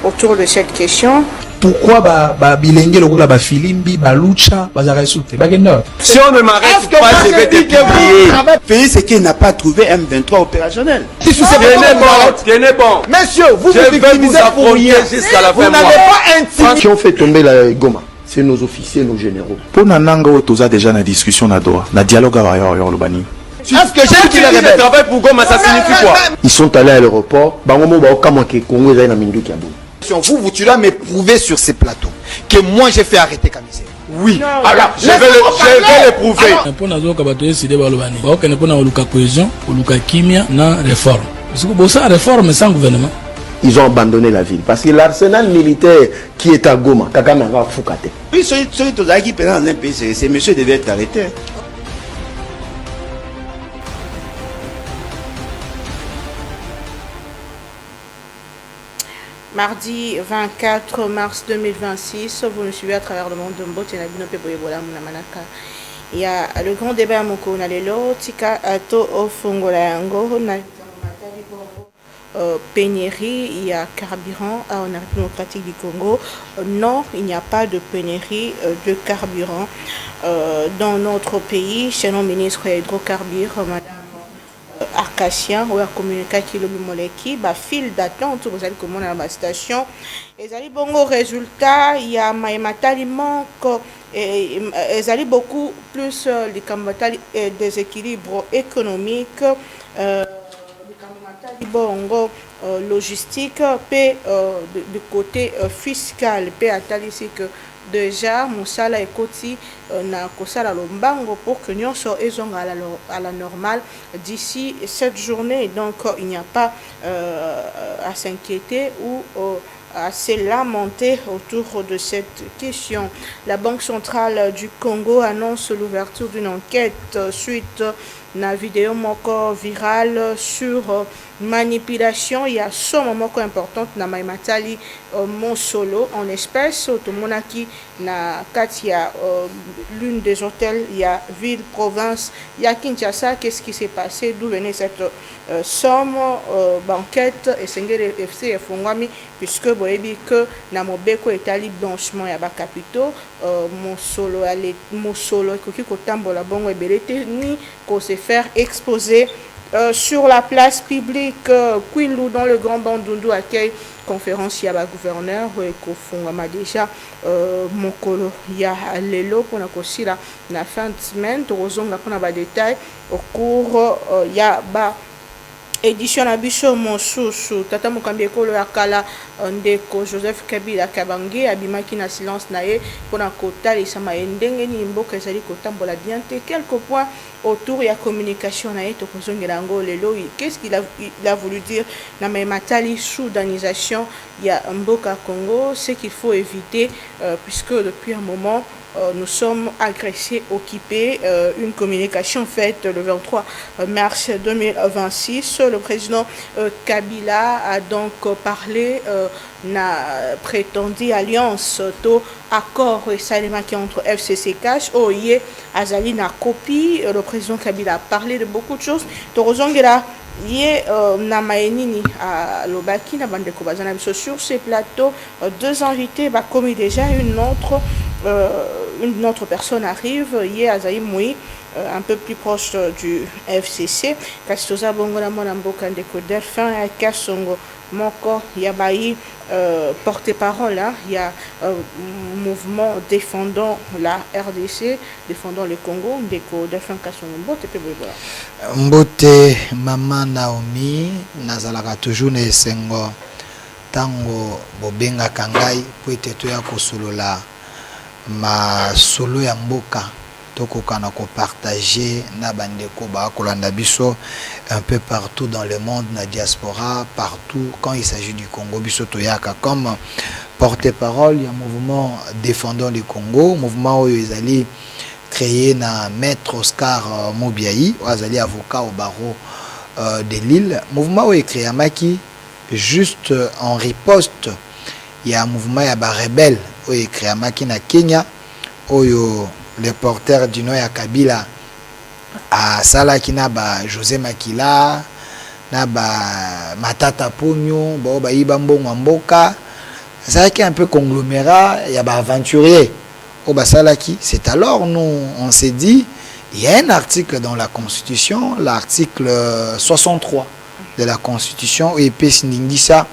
Autour de cette question. Pourquoi bilenge lokola ba filimbi ba lucha ba zaresute bagenda? Si on ne m'arrête pas, je vais te publier. Pays c'est qu'il n'a pas trouvé M23 opérationnel. Tenez bon. Messieurs, vous je vais vous affronter jusqu'à la fin. Vous n'avez pas intimidé. Qui ont fait tomber la Goma? C'est nos officiers, nos généraux. Pour Nananga, tu as déjà une discussion na Doha, na dialogue avec Lobani. Est-ce que j'ai dit je travaille pour Goma, ça signifie quoi? Ils sont allés à l'aéroport. Bangomo ba okamoke Congo za na mindu kiabo. Tu dois me prouver sur ces plateaux que moi j'ai fait arrêter Kamisé. Oui, alors je vais le prouver. Pour nous autres, décider de l'Albanie. Pour nous autres, cohésion, pour nous kimia, na réforme. Parce que ça réforme sans gouvernement. Ils ont abandonné la ville parce que l'arsenal militaire qui est à Goma, Kagame va Fukate. Oui, celui qui pendant un pays, ces messieurs devaient être arrêtés. Mardi 24 mars 2026, vous nous suivez à travers le monde de Mbote na bino pe boyebola muna manaka. Il y a le grand débat à Moko na lelo tika ato ofungola yango na pénurie, il y a carburant en République démocratique du Congo. Non, il n'y a pas de pénurie de carburant dans notre pays. Chez nos ministres hydrocarbures, madame Arcasien ou à communiquer qui le moleki ba file d'attente vous allez comment dans la station et allez bon résultat il y a matali manque et allez beaucoup plus les cambatali déséquilibre économique les bongo logistique p du côté fiscal p atali ici que déjà Moussala et Koti na kosala lombango pour que nous soyons à la normale d'ici cette journée. Donc il n'y a pas à s'inquiéter ou à se lamenter autour de cette question. La Banque centrale du Congo annonce l'ouverture d'une enquête suite à une vidéo moko virale sur manipulation. Il y a ce moment important na Maimatali mon solo en espèce automonaki na Katia l'une des hôtels il y a ville province il y a Kinshasa. Qu'est-ce qui s'est passé, d'où venait cette somme banquette et Sengere FC Fongwami puisque vous voyez que na mobeko etali blanchiment ya ba capitaux mon solo ekoki kotambola bongo ebelete ni ko se faire exposer sur la place publique. Quinlou dans le Grand Bandundu accueille conférence ya ba gouverneur et kofungama déjà mokolo ya lelo pona kosila na fin de semaine tozonga pona ba détail au cours ya ba édition na biso mosusu tata mokambi ekolo ya kala ndeko Joseph Kabila Kabange abimaki na silence na ye pona kotalisa ndenge ni mboka ezali kotambola bien te. Quelques points autour ya communication na ye tokozongela yango lelo. Qu'est-ce qu'il a voulu dire na matali soudanisation ya mboka Congo? Ce qu'il faut éviter puisque depuis un moment nous sommes agressés, occupés. Une communication faite le 23 mars 2026. Le président Kabila a donc parlé na prétendue alliance to accord et salimaki entre FCC Cash oye azali na copie. Le président Kabila a parlé de beaucoup de choses. Torozongela yé na maenini à Lobaki na bandeko bazana biso sur ces plateaux. Deux invités bah commis déjà une autre personne arrive yé Azaï Moui un peu plus proche du FCC Kastoza Bongola Monamboka ndeko Delphin et Kasongo Moko Yabaï porte-parole là, il y a mouvement défendant la RDC, défendant le Congo, ndeko Delphin Kasongo Mbote pe boyebola. Mbote Mama Naomi nazalaka toujours na esengo tango bobenga kangai po eteto ya kosolola ma solo ya mboka tokokana ko partager na bandeko ba kolanda biso un peu partout dans le monde na diaspora partout quand il s'agit du Congo biso toyaka comme porte-parole il y a un mouvement défendant le Congo, mouvement oyo ezali créé na maître Oscar Mobiayi azali avocat au barreau de Lille. Mouvement oyo créé amaki juste en riposte il y a un mouvement ya ba rebelle oyo créé amaki na Kenya oyo le porteur du nom ya Kabila à Salakina ba José Makila na matata pognon ba iba mbongo mboka ça qui est un peu conglomérat il y a ba aventurier au basalaki. C'est alors nous on s'est dit il y a un article dans la Constitution, l'article 63 de la Constitution et puis ça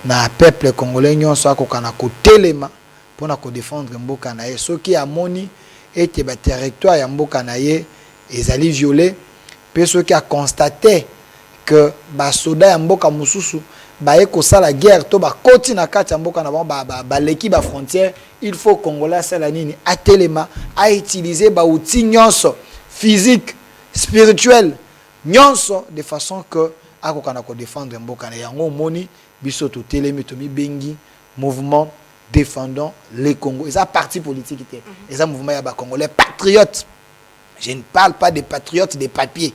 na peuple congolais nyonso akokana ko telema pona ko défendre mboka na ye soki amoni ete ba territoire ya mboka na ye ezali violé pe soki a constaté que ba soda ya mboka mususu ba ye ko sala guerre to ba koti na kati ya mboka na ba leki ba frontière, il faut congolais sala nini a telema a utiliser ba outil nyonso physique spirituel nyonso de façon que akokana ko défendre mboka na yango moni biso to telemi to mi bengi mouvement défendant les Congos. Et ça parti politique était. Et ça mouvement yaba congolais patriotes. Je ne parle pas des patriotes des papiers.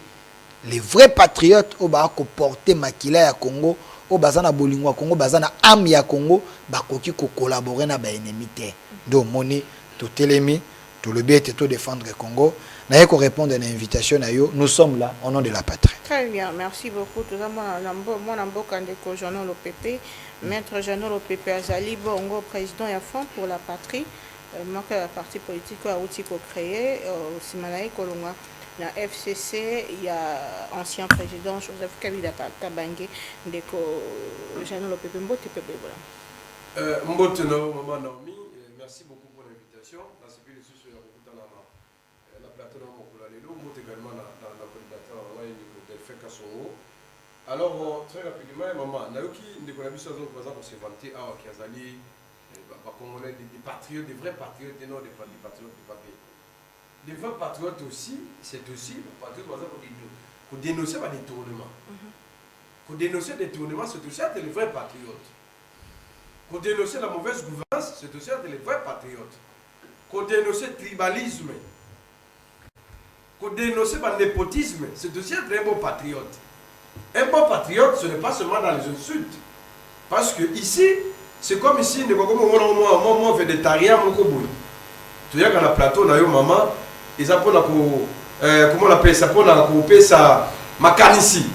Les vrais patriotes au ba ko porter makila ya Congo, au bazana bolingwa Congo, bazana am ya Congo, ba koki ko collaborer na ba ennemi té. Do moni to telemi to le but to défendre le Congo. N'a ko répondre à l'invitation na yo, nous sommes là au nom de la patrie. Très bien, merci beaucoup. Tout ça, moi, Nambo Kandeko, Jean Lopépé, Maître Jean Lopépé Azali, Bongo, président et à fond pour la patrie. Moi, la parti politique a outil créé, aussi Malaï Kolonga, la FCC, il y a ancien président Joseph Kabila Kabange, Ndeko Jean Lopépé, Mbote Pépé. Mbote Maman Naomi, merci beaucoup pour l'invitation. Alors, très rapidement, maman, Naoki, nous avons pour se vanter à Kiazali, des patriotes, des vrais patriotes, et non des patriotes de papier. Les vrais patriotes aussi, c'est aussi le patriote pour dénoncer des détournements. Pour dénoncer des détournements, c'est aussi être les vrais patriotes. Pour dénoncer la mauvaise gouvernance, c'est aussi être les vrais patriotes. Pour dénoncer le tribalisme, pour dénoncer le népotisme, c'est aussi être un bon patriote. Un bon patriote, ce n'est pas seulement dans les insultes. Parce que ici, c'est comme ici, moi, végétarien, mon koboui. Tu vois, quand on a plateau, on a eu maman, ils ont comment on appelle ça, pour la couper ça, ma canne ici.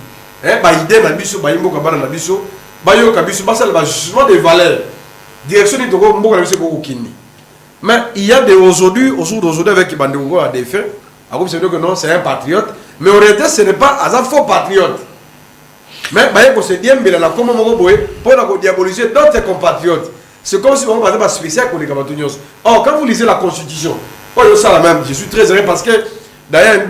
Bah, idée, na biso, bah, imbo kabana na biso, bah, yo kabiso, bah, ça, le jugement des valeurs. Direction de Togo, mbo kabisa ko kini. Mais il y a des aujourd'hui, au jour d'aujourd'hui, avec Bandongo à des faits, à vous, c'est que non, c'est un patriote. Mais en réalité, ce n'est pas un faux patriote. Mais il se dit pour diaboliser d'autres compatriotes. C'est comme si on va faire spécial pour les compatriotes. Or, quand vous lisez la Constitution, je suis très heureux parce que d'ailleurs,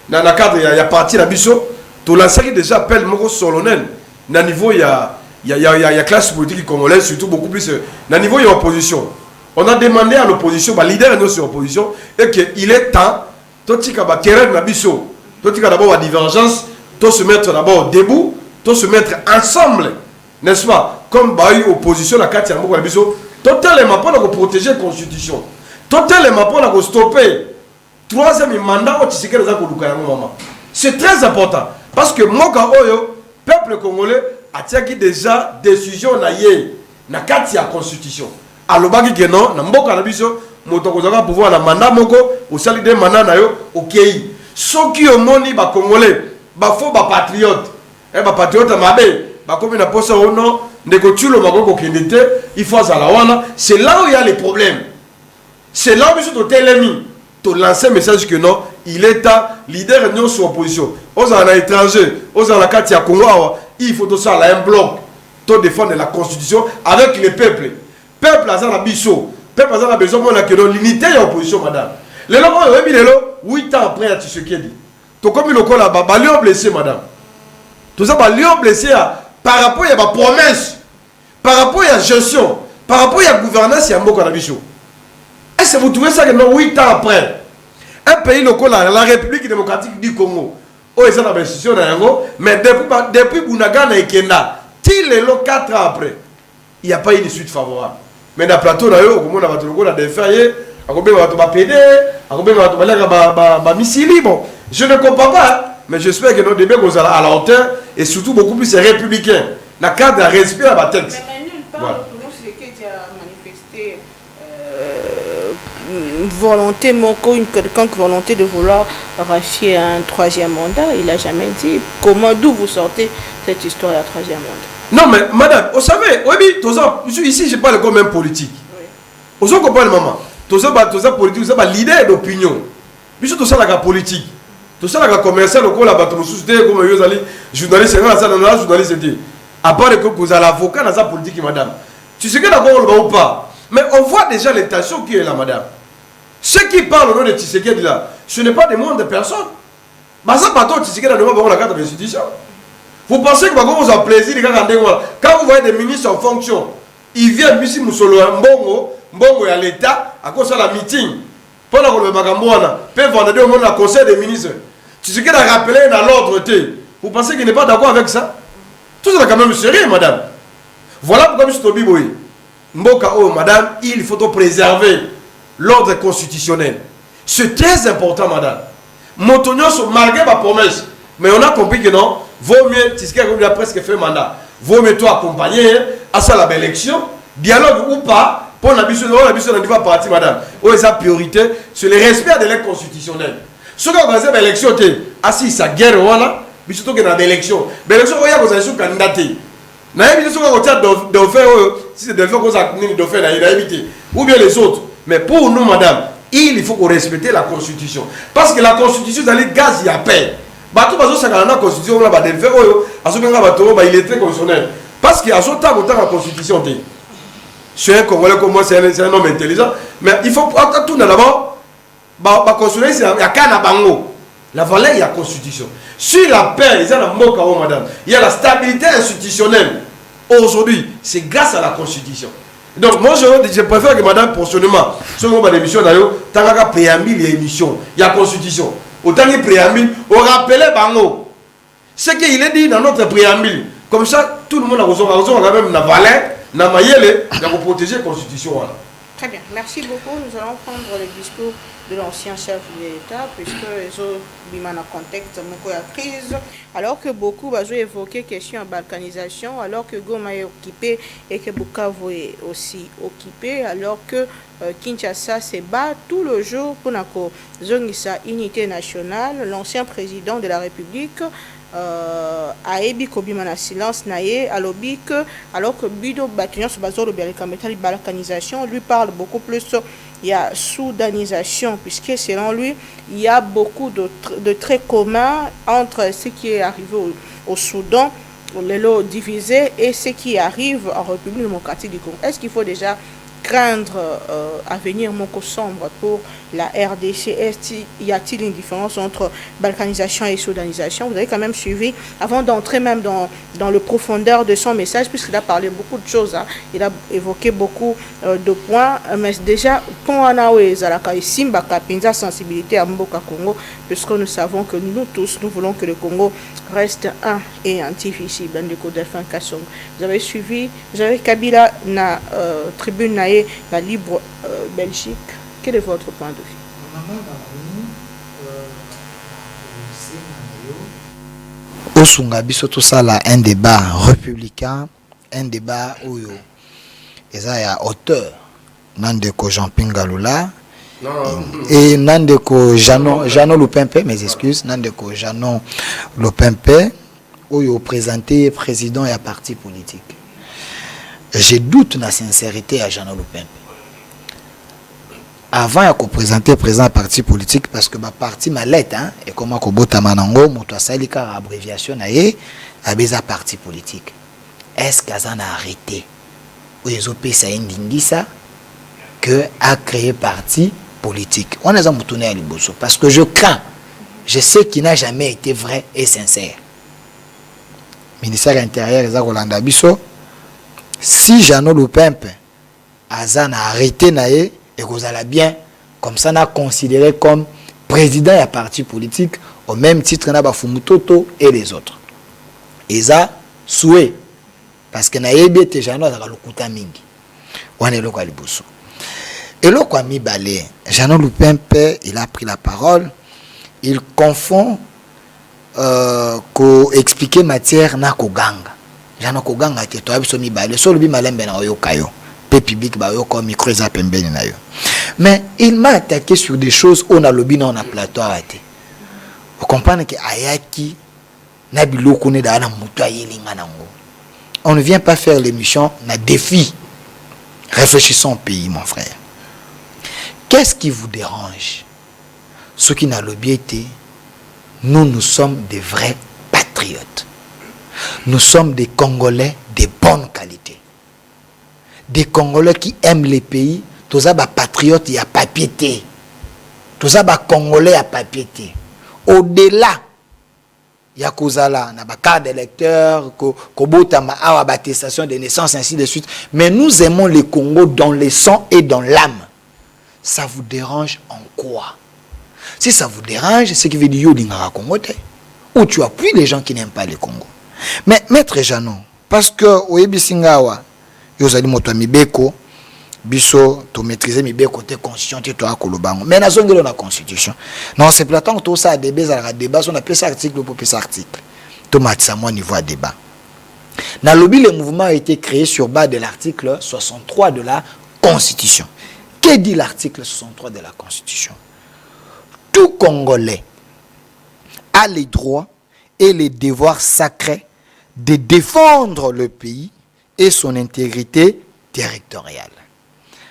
dans le cadre, il y a parti la biso, tout l'ensemble déjà appelle Moko solennel. Dans le niveau, il y a classe politique congolaise, surtout beaucoup plus. Dans le niveau, il y a opposition. On a demandé à l'opposition, le leader de l'opposition, et qu'il est temps, tout ce qui a terrain la biso, tout ce qui a d'abord la divergence. Tous se mettre d'abord debout, tous se mettre ensemble, n'est-ce pas? Comme opposition à Katia Moko Biso, totalement pour protéger la Constitution, totalement pour stopper troisième mandat au Tshisekedi maman. C'est très important parce que Moka Oyo, peuple congolais, a tiré déjà décision na Katia Constitution. Alors bagi que non, na Mboka Biso, motokozaka pouvoir na mandat moko, au sali de mandat na yo, ok. Ceux qui ont moni ba congolais. Bafo ba patriote ba patriote mabe ba comme na posa ono ndeko tulo magoko kendete il faut ça la wana. C'est là où il y a les problèmes, c'est là où je te l'ennemi to lancer message que non, il est temps leader non sur opposition aux en étranger aux en la carte ya Congo, il faut tout ça là un bloc to défendre la constitution avec les peuples à la biso peuple a besoin mon que l'unité et opposition madame les locaux 8 ans après à Tshisekedi. Comme il a là-bas, ils ont blessé, madame. Tout ça, ils ont blessé par rapport à la promesse, par rapport à la gestion, par rapport à la gouvernance, il y a un mot est-ce que vous trouvez ça que non, 8 ans après, un pays local, la République démocratique du Congo, où ils ont la institution, mais depuis Bounaga et Kenda, till les 4 ans après, il n'y a pas eu de suite favorable. Mais dans le plateau, on a des feuilles, on a des PD, on a des missiles, bon. Je ne comprends pas, mais j'espère que nos débats vont à la hauteur et surtout beaucoup plus républicains. La carte de respect à la tête. Mais nulle part, tout le monde a manifesté volonté, une quelconque volonté de vouloir ratifier un troisième mandat. Il n'a jamais dit. D'où vous sortez cette histoire de troisième mandat? Non, mais madame, vous savez, ici, je parle comme même politique. Vous comprenez, maman? Tout ça politique, vous avez leader d'opinion. Puis tout ça, la politique. Tout ça, la commercial, la bateau, comme journaliste, journaliste, à part que vous avez l'avocat dans sa politique, madame. Tu sais que d'accord ou pas? Mais on voit déjà l'intention qui est là, madame. Ceux qui parlent au nom de Tshisekedi là, ce n'est pas des mondes de personnes. Mais ça, pas Tshisekedi n'a pas la carte de l'institution. Vous pensez que vous avez plaisir quand vous voyez des ministres en fonction, ils viennent ici, Mbongo à l'État, à cause de la meeting. Pendant que le Magambouana peut vendre le conseil des ministres. Tshisekedi a rappelé dans l'ordre. Vous pensez qu'il n'est pas d'accord avec ça? Tout ça est quand même sérieux, madame. Voilà pourquoi je suis Tobi Boy. Mboka, oh, madame, il faut préserver l'ordre constitutionnel. C'est très important, madame. Montonio, malgré ma promesse, mais on a compris que non, vaut mieux, Tshisekedi a presque fait mandat, vaut mieux toi accompagner à ça la belle élection, dialogue ou pas, pour la mission de la partie, madame. Oh, et sa priorité, c'est le respect de l'élection constitutionnelle. Ce qu'on va faire l'élection, assis sa guerre, voilà, mais surtout qu'il y a des élections. L'élection, il y a des élections candidatées. Ou bien les autres. Mais pour nous, madame, il faut qu'on respecte la constitution. Parce que la constitution, c'est le gaz, il y a paix. La constitution, il est très constitutionnel. Parce qu'il y a ce temps la constitution. C'est un Congolais comme moi, c'est un homme intelligent. Mais il faut tout d'abord, la constitution, il y a qu'un bango. La valeur, il y a la constitution. Sur la paix, il y a la moka, madame. Il y a la stabilité institutionnelle. Aujourd'hui, c'est grâce à la constitution. Donc, moi, je préfère que madame, prochainement, sur mon émission, tant qu'il y a préambule et émission, il y a constitution. Autant qu'il y a préambule, on rappelle Bango. Ce qu'il est dit dans notre préambule. Comme ça, tout le monde a besoin quand même de la valeur, de la maillelle, de protéger la constitution. Très bien, merci beaucoup. Nous allons prendre le discours de l'ancien chef de l'État, puisque les autres dans le contexte de la crise, alors que beaucoup ont évoqué la question de balkanisation, alors que Goma est occupé et que Bukavu est aussi occupé, alors que Kinshasa se bat tout le jour pour la unité nationale. L'ancien président de la République a ébi kobima silence naé alobi que alors que Bido Batignons bazor le balkanisation lui parle beaucoup plus il y a soudanisation puisque selon lui il y a beaucoup de traits communs entre ce qui est arrivé au Soudan, les lots divisés, et ce qui arrive en République démocratique du Congo. Est-ce qu'il faut déjà craindre à venir mon sombre pour la RDC? Y a-t-il une différence entre balkanisation et soudanisation? Vous avez quand même suivi, avant d'entrer même dans le profondeur de son message, puisqu'il a parlé beaucoup de choses, hein. Il a évoqué beaucoup de points, mais déjà, pour la sensibilité à Mboka Congo, puisque nous savons que nous tous, nous voulons que le Congo reste un et indivisible. Vous avez suivi, vous avez Kabila na tribune la Libre Belgique. Quel est votre point de vue? Osunga biso tout ça là un débat républicain, un débat où il y a auteur Nandeko Jean-Pierre Galula et Nandeko Jeannot Lupempe, mes excuses, Nandeko Jeannot Lupempe où il présenté président et parti politique. Je doute de la sincérité à Jeannot Lupempe. Avant de présenter président parti politique, parce que ma parti ma lettre, hein, et comment Kobota Manango, Moto Salika, abréviation, a des parti politique. Est-ce qu'ils ont arrêté? Ou ils ont payé ça que a créé parti politique? On a tourné à Liboso parce que je crains, je sais qu'il n'a jamais été vrai et sincère. Ministère de l'Intérieur, les Rolanda Bisso. Si Jeannot Lupempe a arrêté naé et que vous allez bien, comme ça, on a considéré comme président et parti politique au même titre que Fumutoto et les autres. Et ça, souhait. Parce que naébi était Jeannot a l'okuta mingi. On est là quoi le bousseau. Et là quoi mi balé, Jeannot Lupempe, il a pris la parole, il confond ko expliquer matière na koganga. Jana koganga te to abiso mi balé, so lubi malembe na oyo kayo. Pe public ba yo ko micro za pembeni na yo. Mais il m'a attaqué sur des choses où on a lobby on a plateau arrêté. Vous comprenez que Ayaki on ne vient pas faire l'émission na défi. Réfléchissons au pays, mon frère. Qu'est-ce qui vous dérange? Ce qui n'a lobby été, nous sommes des vrais patriotes. Nous sommes des Congolais de bonne qualité. Des Congolais qui aiment les pays. Tous les patriotes, il y a papier. Tous les Congolais, il y a papier. Au-delà, il y a Kozala, il y a carte d'électeur, Kobotama, attestation de naissance, ainsi de suite. Mais nous aimons le Congo dans le sang et dans l'âme. Ça vous dérange en quoi? Si ça vous dérange, c'est qui veut dire Yodingara Congo. Ou tu appuies les gens qui n'aiment pas le Congo. Mais Maître Janon, parce que Oyebi Singawa, Yozali Moto Mibeko, Biso, tu maîtrises Mibeko, tu es constitution, tu es Kolobango. Mais nous avons la constitution. Non, c'est pour que tout ça a débat, on appelle ça article pour ça article. Tout ça, moi, niveau à débat. Dans le lobby, le mouvement a été créé sur base de l'article 63 de la Constitution. Que dit l'article 63 de la Constitution? Tout Congolais a les droits et les devoirs sacrés de défendre le pays et son intégrité territoriale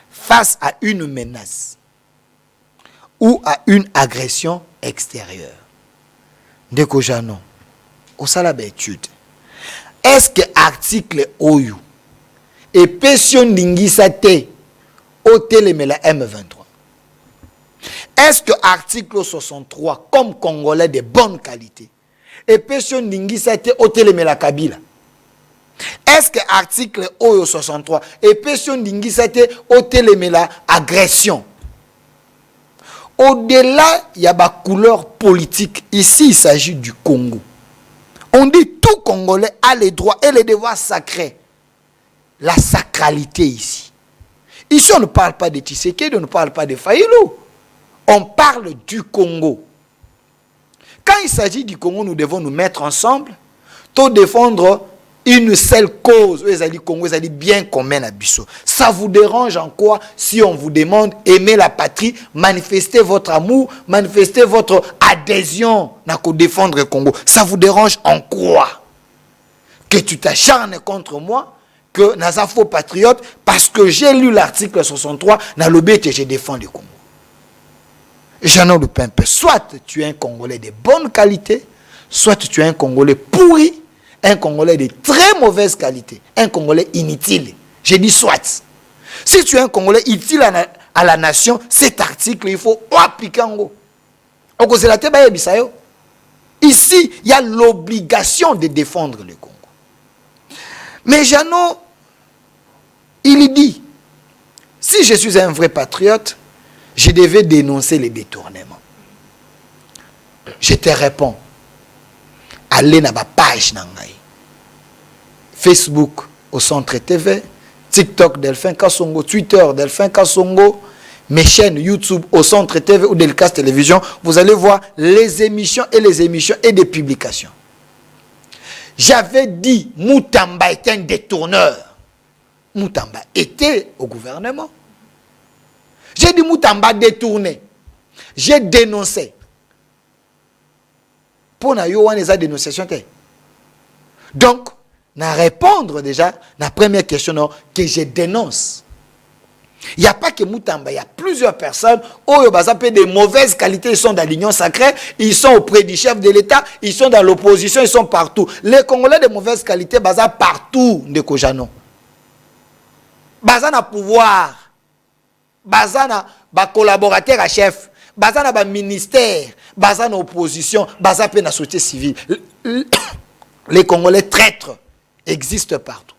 face à une menace ou à une agression extérieure. Ndeko Janon, au salab étude, est-ce que article OYU et pension Ningisate au télémela M23? Est-ce que article 63, comme Congolais de bonne qualité, et pension Ningisate au télémela Kabila? Est-ce que article OYO 63 et pension Ningisate au télémela agression? Au-delà, il y a ma couleur politique. Ici, il s'agit du Congo. On dit tout Congolais a les droits et les devoirs sacrés. La sacralité ici. Ici, on ne parle pas de Tshisekedi, on ne parle pas de Fayulu. On parle du Congo. Quand il s'agit du Congo, nous devons nous mettre ensemble pour défendre une seule cause. Le Congo, c'est bien commun à Bissau. Ça vous dérange en quoi si on vous demande aimer la patrie, manifester votre amour, manifester votre adhésion à défendre le Congo? Ça vous dérange en quoi? Que tu t'acharnes contre moi, que naza faux patriote, parce que j'ai lu l'article 63 dans le but que je défends le Congo. Janon Le Pimpe, soit tu es un Congolais de bonne qualité, soit tu es un Congolais pourri, un Congolais de très mauvaise qualité, un Congolais inutile. J'ai dit soit. Si tu es un Congolais utile à la nation, cet article, il faut appliquer en gros. Ici, il y a l'obligation de défendre le Congo. Mais Janon, il dit, si je suis un vrai patriote, je devais dénoncer les détournements. Je te réponds. Allez dans ma page Nangaï. Facebook au Centre TV, TikTok Delphin Kassongo, Twitter Delphin Kassongo, mes chaînes YouTube au Centre TV ou Delcas Télévision, vous allez voir les émissions et des publications. J'avais dit Moutamba est un détourneur. Moutamba était au gouvernement. J'ai dit Moutamba détourné. J'ai dénoncé. Pour na yo les dénonciations. Donc, na répondre déjà la première question non, que je dénonce. Il n'y a pas que Moutamba, il y a plusieurs personnes où des mauvaises qualités, ils sont dans l'union sacrée, ils sont auprès du chef de l'État, ils sont dans l'opposition, ils sont partout. Les Congolais de mauvaise qualité, baza partout de Kojano. Baza na pouvoir. Baza na collaborateur à chef, baza na ministère, baza na opposition, baza pe na société civile. Les Congolais traîtres existent partout.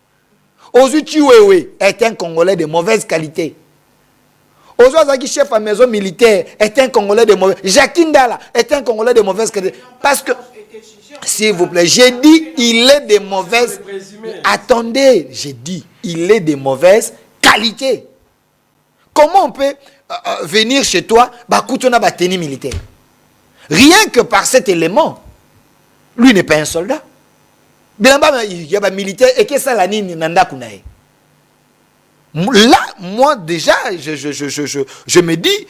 Ozu Chiwewe est un Congolais de mauvaise qualité. Ozu Azaki chef à maison militaire est un Congolais de mauvaise qualité. Jacques Ndala est un Congolais de mauvaise qualité. Parce que, s'il vous plaît, j'ai dit il est de mauvaise. Attendez, j'ai dit il est de mauvaise qualité. Comment on peut venir chez toi, on a tenue militaire? Rien que par cet élément, lui n'est pas un soldat. Il y a un militaire et que ça la nini nanda kunae. Là, moi déjà, je me dis,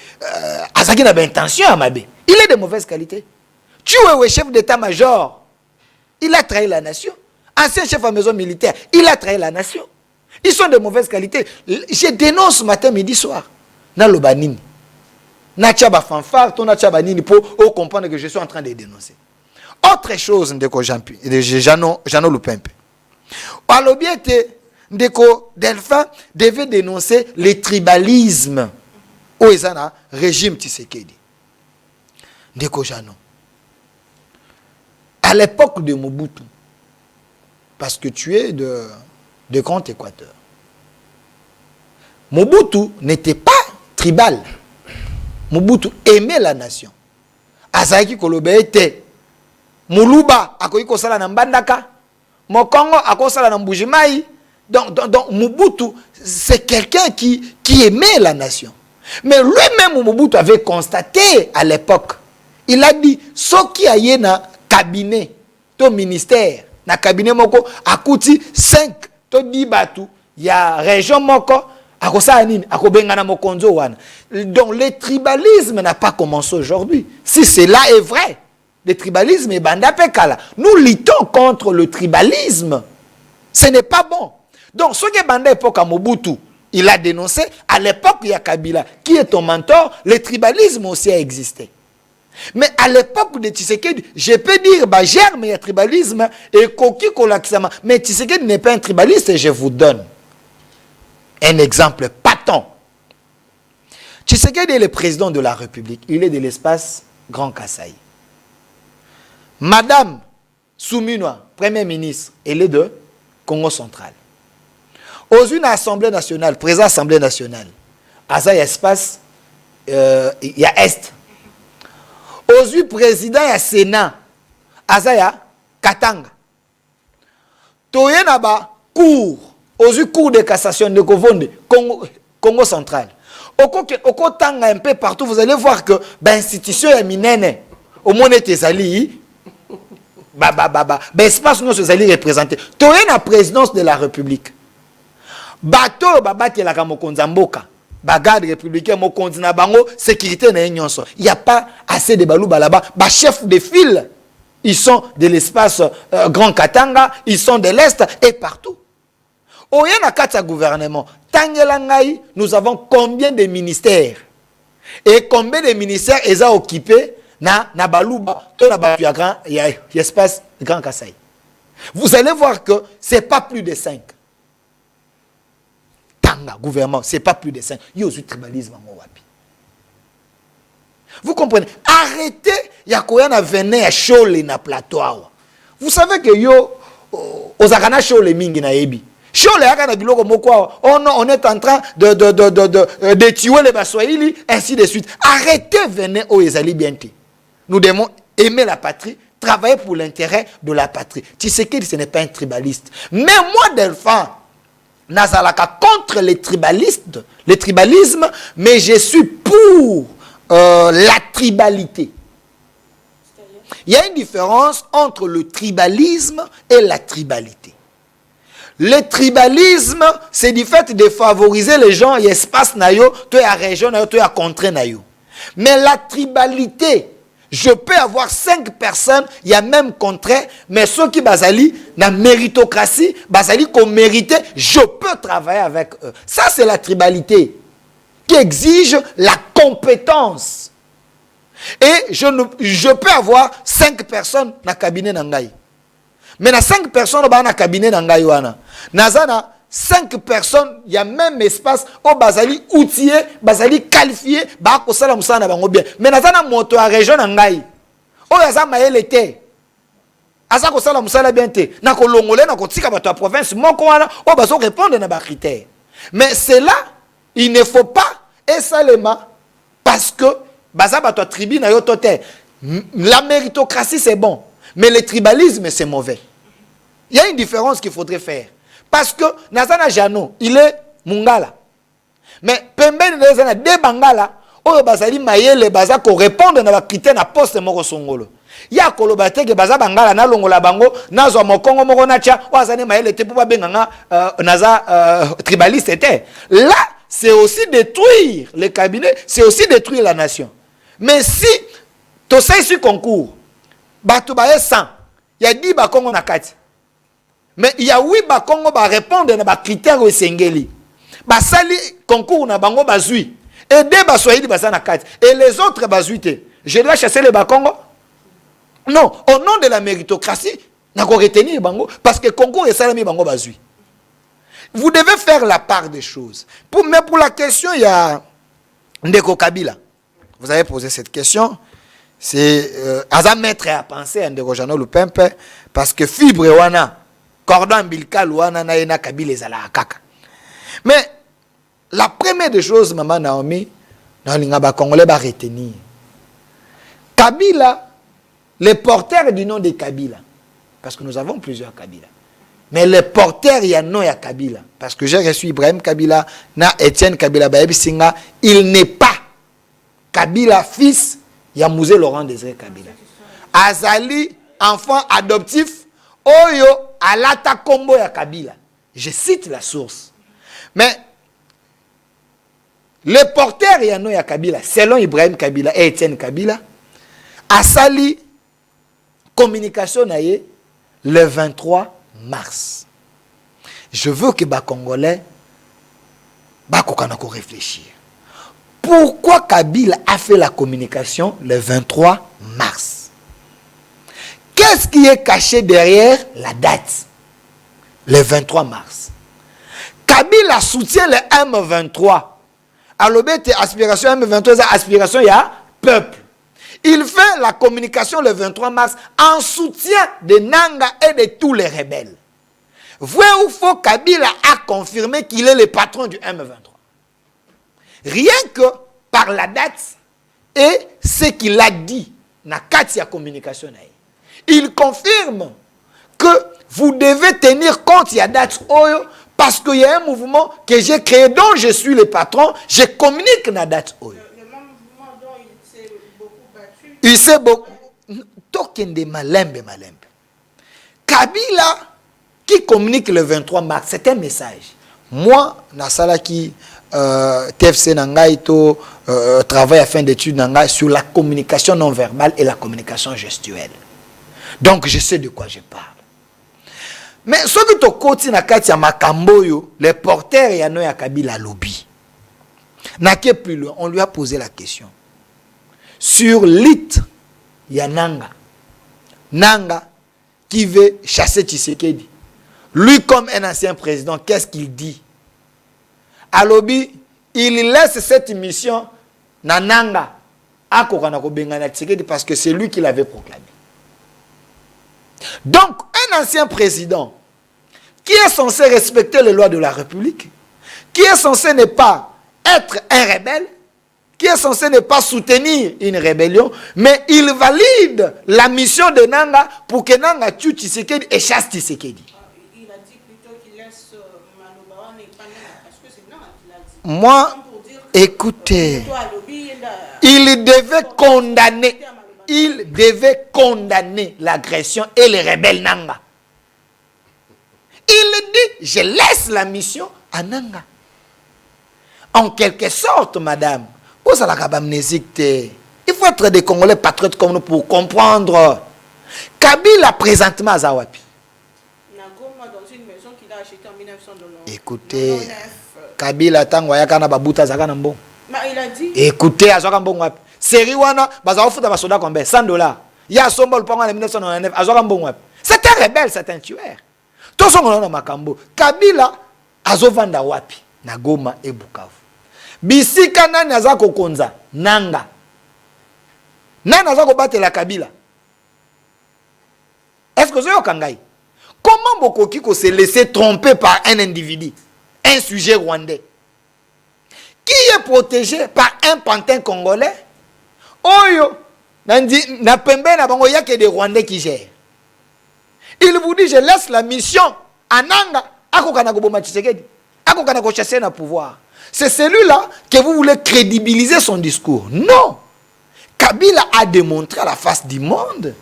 Azaki n'a pas intention à Mabé. Il est de mauvaise qualité. Tu es chef d'état-major. Il a trahi la nation. Ancien chef à maison militaire, il a trahi la nation. Ils sont de mauvaise qualité. Je dénonce matin, midi, soir. Dans le banini. Nachaba fanfare, ton nachaba nini pour comprendre que je suis en train de dénoncer. Autre chose, ndeko Jano Lupempe. À l'objet, ndeko Delphin devait dénoncer le tribalisme au régime Tshisekedi. Ndeko Jano. À l'époque de Mobutu, parce que tu es de Grand Équateur, Mobutu n'était pas tribal. Mobutu aimait la nation. Azaki Kolobe était Muluba akoki kosala na Mbandaka, Mokongo akosala na Mbujimai. Donc Mobutu, c'est quelqu'un qui aimait la nation. Mais lui-même, Mobutu avait constaté à l'époque, il a dit, ce qui a yé na cabinet, ton ministère, na cabinet moko, akuti 5, to 10 batu, y a région moko, akosa nini, akobengana mokonzo wana. Donc le tribalisme n'a pas commencé aujourd'hui. Si cela est vrai, le tribalisme est banda pekala. Nous luttons contre le tribalisme. Ce n'est pas bon. Donc, ce qui est bandé à l'époque à Mobutu, il a dénoncé, à l'époque, il y a Kabila, qui est ton mentor, le tribalisme aussi a existé. Mais à l'époque de Tshisekedi, je peux dire, bah, germe, il y a tribalisme, et Koki Kolakisama. Mais Tshisekedi n'est pas un tribaliste, et je vous donne un exemple patent. Tshisekedi est le président de la République, il est de l'espace Grand Kasaï. Madame Souminwa, première ministre, elle est de Congo central. Aux une assemblée nationale, président assemblée nationale, à ça il y a espace, il y a Est. Aux une président il y a Sénat, à ça il y a Katanga. Toye naba cour, aux une cour de cassation de Congo central. Au Kotanga un peu partout, vous allez voir que l'institution est minene. Au moins tes alliés, espace nous se alliés représentés. Toye na présidence de la République. Bateau babati la mokonzamboka bagarde républicain mokonzi na bango sécurité na nyonso il y a pas assez de balouba là-bas ba chef de file ils sont de l'espace Grand Katanga ils sont de l'Est et partout au yana kata gouvernement tangelangai nous avons combien de ministères et combien de ministères ils ont occupé na balouba to na ba grand il y a espace Grand Kasaï. Vous allez voir que c'est pas plus de 5. Gouvernement, c'est pas plus de 5. Il y a aussi tribalisme en Wapi. Vous comprenez? Arrêtez, il y a quoi na vené à Chole na plateau. Vous savez que yo ozakana Chole mingi na ebi. Chole aka na biloko moko on est en train de tuer les Baswahili ainsi de suite. Arrêtez vené au ezali bienté. Nous devons aimer la patrie, travailler pour l'intérêt de la patrie. Tshisekedi ce n'est pas un tribaliste. Mais moi Delphin Nazalaka contre les tribalisme, mais je suis pour la tribalité. Il y a une différence entre le tribalisme et la tribalité. Le tribalisme, c'est du fait de favoriser les gens, il y a espace nayo, tu es à région nayo, tu es à contrée nayo. Mais la tribalité, je peux avoir 5 personnes, il y a même contraire, mais ceux qui basali, la méritocratie, basali qu'on méritait, je peux travailler avec eux. Ça, c'est la tribalité qui exige la compétence. Et je peux avoir 5 personnes dans le cabinet d'Angaï. Mais dans 5 personnes dans le cabinet d'Angaï, Nazana, 5 personnes, il y a même espace au Bazali outillé, Bazali qualifié, Bako Salam Sana Bango bien. Mais Nazana moto à région Nangai. Oh, Yaza Maël était. Azako Salam Sana bien te. Nako Longolé, Nako Tika Bato province, Mokoana, oh, Bazo répondre à nos critères. Mais c'est là, il ne faut pas, et seulement, parce que Baza Bato tribu na yotote. La méritocratie c'est bon, mais le tribalisme c'est mauvais. Il y a une différence qu'il faudrait faire. Parce que Nazana Jano, il est Mungala. Mais Pemben Nazana de Bangala, oh Bazali Mayele Baza ko répondre na critère na poste moko songolo. Ya koloba te ke baza bangala na longola bango nazo mokongo moko na tia wazane maele te pour benganga naza tribaliste était. Là, c'est aussi détruire le cabinet, c'est aussi détruire la nation. Mais si to sais sur concours bato ba 100, il y a 10 bakongo na kati. Mais il y a 8 bakongo ba répondre na ba critères au sengeli. Ba sali concours na bango bazui. Et 2 ba soyidi ba na kati et les autres bazui te. Je dois chasser les bakongo? Non, au nom de la méritocratie, n'a pas retenir bango parce que concours et salami bango bazui. Vous devez faire la part des choses. Mais pour la question, il y a Ndeko Kabila. Vous avez posé cette question. C'est à mettre à penser à Ndeko Jano Lupempe parce que fibre wana, cordon umbilical wana na ena Kabila ezala kaka. Mais la première des choses, maman Naomi, dans l'ingaba congolais va retenir. Kabila, les porteurs du nom de Kabila, parce que nous avons plusieurs Kabila. Mais les porteurs, il y a non, il y a Kabila. Parce que j'ai reçu Ibrahim Kabila, na Etienne Kabila, Baebi Singa, il n'est pas Kabila, fils, il y a Mouzé Laurent Désiré Kabila. Azali, enfant adoptif, Oyo, Alata Kombo ya Kabila. Je cite la source. Mais les porteurs, il y a non, il y a Kabila, selon Ibrahim Kabila et Etienne Kabila, Asali, communication naïe, le 23 mars. Je veux que les Congolais réfléchir. Pourquoi Kabila a fait la communication le 23 mars? Qu'est-ce qui est caché derrière la date? Le 23 mars. Kabila soutient le M23. Alors, aspiration M23, aspiration, il y a peuple. Il fait la communication le 23 mars en soutien de Nanga et de tous les rebelles. Vrai ou faux, Kabila a confirmé qu'il est le patron du M23. Rien que par la date et ce qu'il a dit dans la communication. Il confirme que vous devez tenir compte de la date parce qu'il y a un mouvement que j'ai créé dont je suis le patron, je communique la date. Il sait beaucoup. Token de malembe. Kabila qui communique le 23 mars, c'est un message. Moi, Nasala qui TFC Nangaito travaille à fin d'études sur la communication non verbale et la communication gestuelle. Donc je sais de quoi je parle. Mais ce que tu côté na kati ya makamboyo, les porteurs ya no ya Kabila lobby. Naké plus loin, on lui a posé la question. Sur l'île, il y a Nanga. Nanga qui veut chasser Tshisekedi. Lui, comme un ancien président, qu'est-ce qu'il dit? À lobby, il laisse cette mission na Nanga à Kokanako Bengana Tshisekedi parce que c'est lui qui l'avait proclamé. Donc, un ancien président qui est censé respecter les lois de la République, qui est censé ne pas être un rebelle, qui est censé ne pas soutenir une rébellion, mais il valide la mission de Nanga pour que Nanga tue Tshisekedi et chasse Tshisekedi. Il a dit plutôt qu'il laisse Maloba et pas Nanga, parce que c'est Nanga qui l'a dit. Moi, écoutez, il devait condamner l'agression et les rebelles Nanga. Il dit, je laisse la mission à Nanga. En quelque sorte, madame, il faut être des Congolais patriotes comme nous pour comprendre. Kabila présentement à Zawapi. Nagoma dans une maison qu'il a achetée en 1999. Écoutez, Kabila tangwa kana babuta zaka nambo. Il a dit. Écoutez, azaka mbongo wapi? Seri wana baza ofuta basoda combien? $100. Ya somba lupango en 1999, azaka mbongo wapi? C'est un rebelle, c'est un tueur. Tout son na makambo. Kabila azovanda wapi? Na Goma et Bukavu. Bisika nani azako konza? Nanga. Nani azako battre la Kabila? Est-ce que c'est Kangai? Comment Bokoki se laisser tromper par un individu, un sujet rwandais, qui est protégé par un pantin congolais? Oyo, na pembe na bango ya que des Rwandais qui gèrent. Il vous dit, je laisse la mission à Nanga, akokana koboma Tshisekedi, akokana ko chasser na pouvoir. C'est celui-là que vous voulez crédibiliser son discours. Non. Kabila a démontré à la face du monde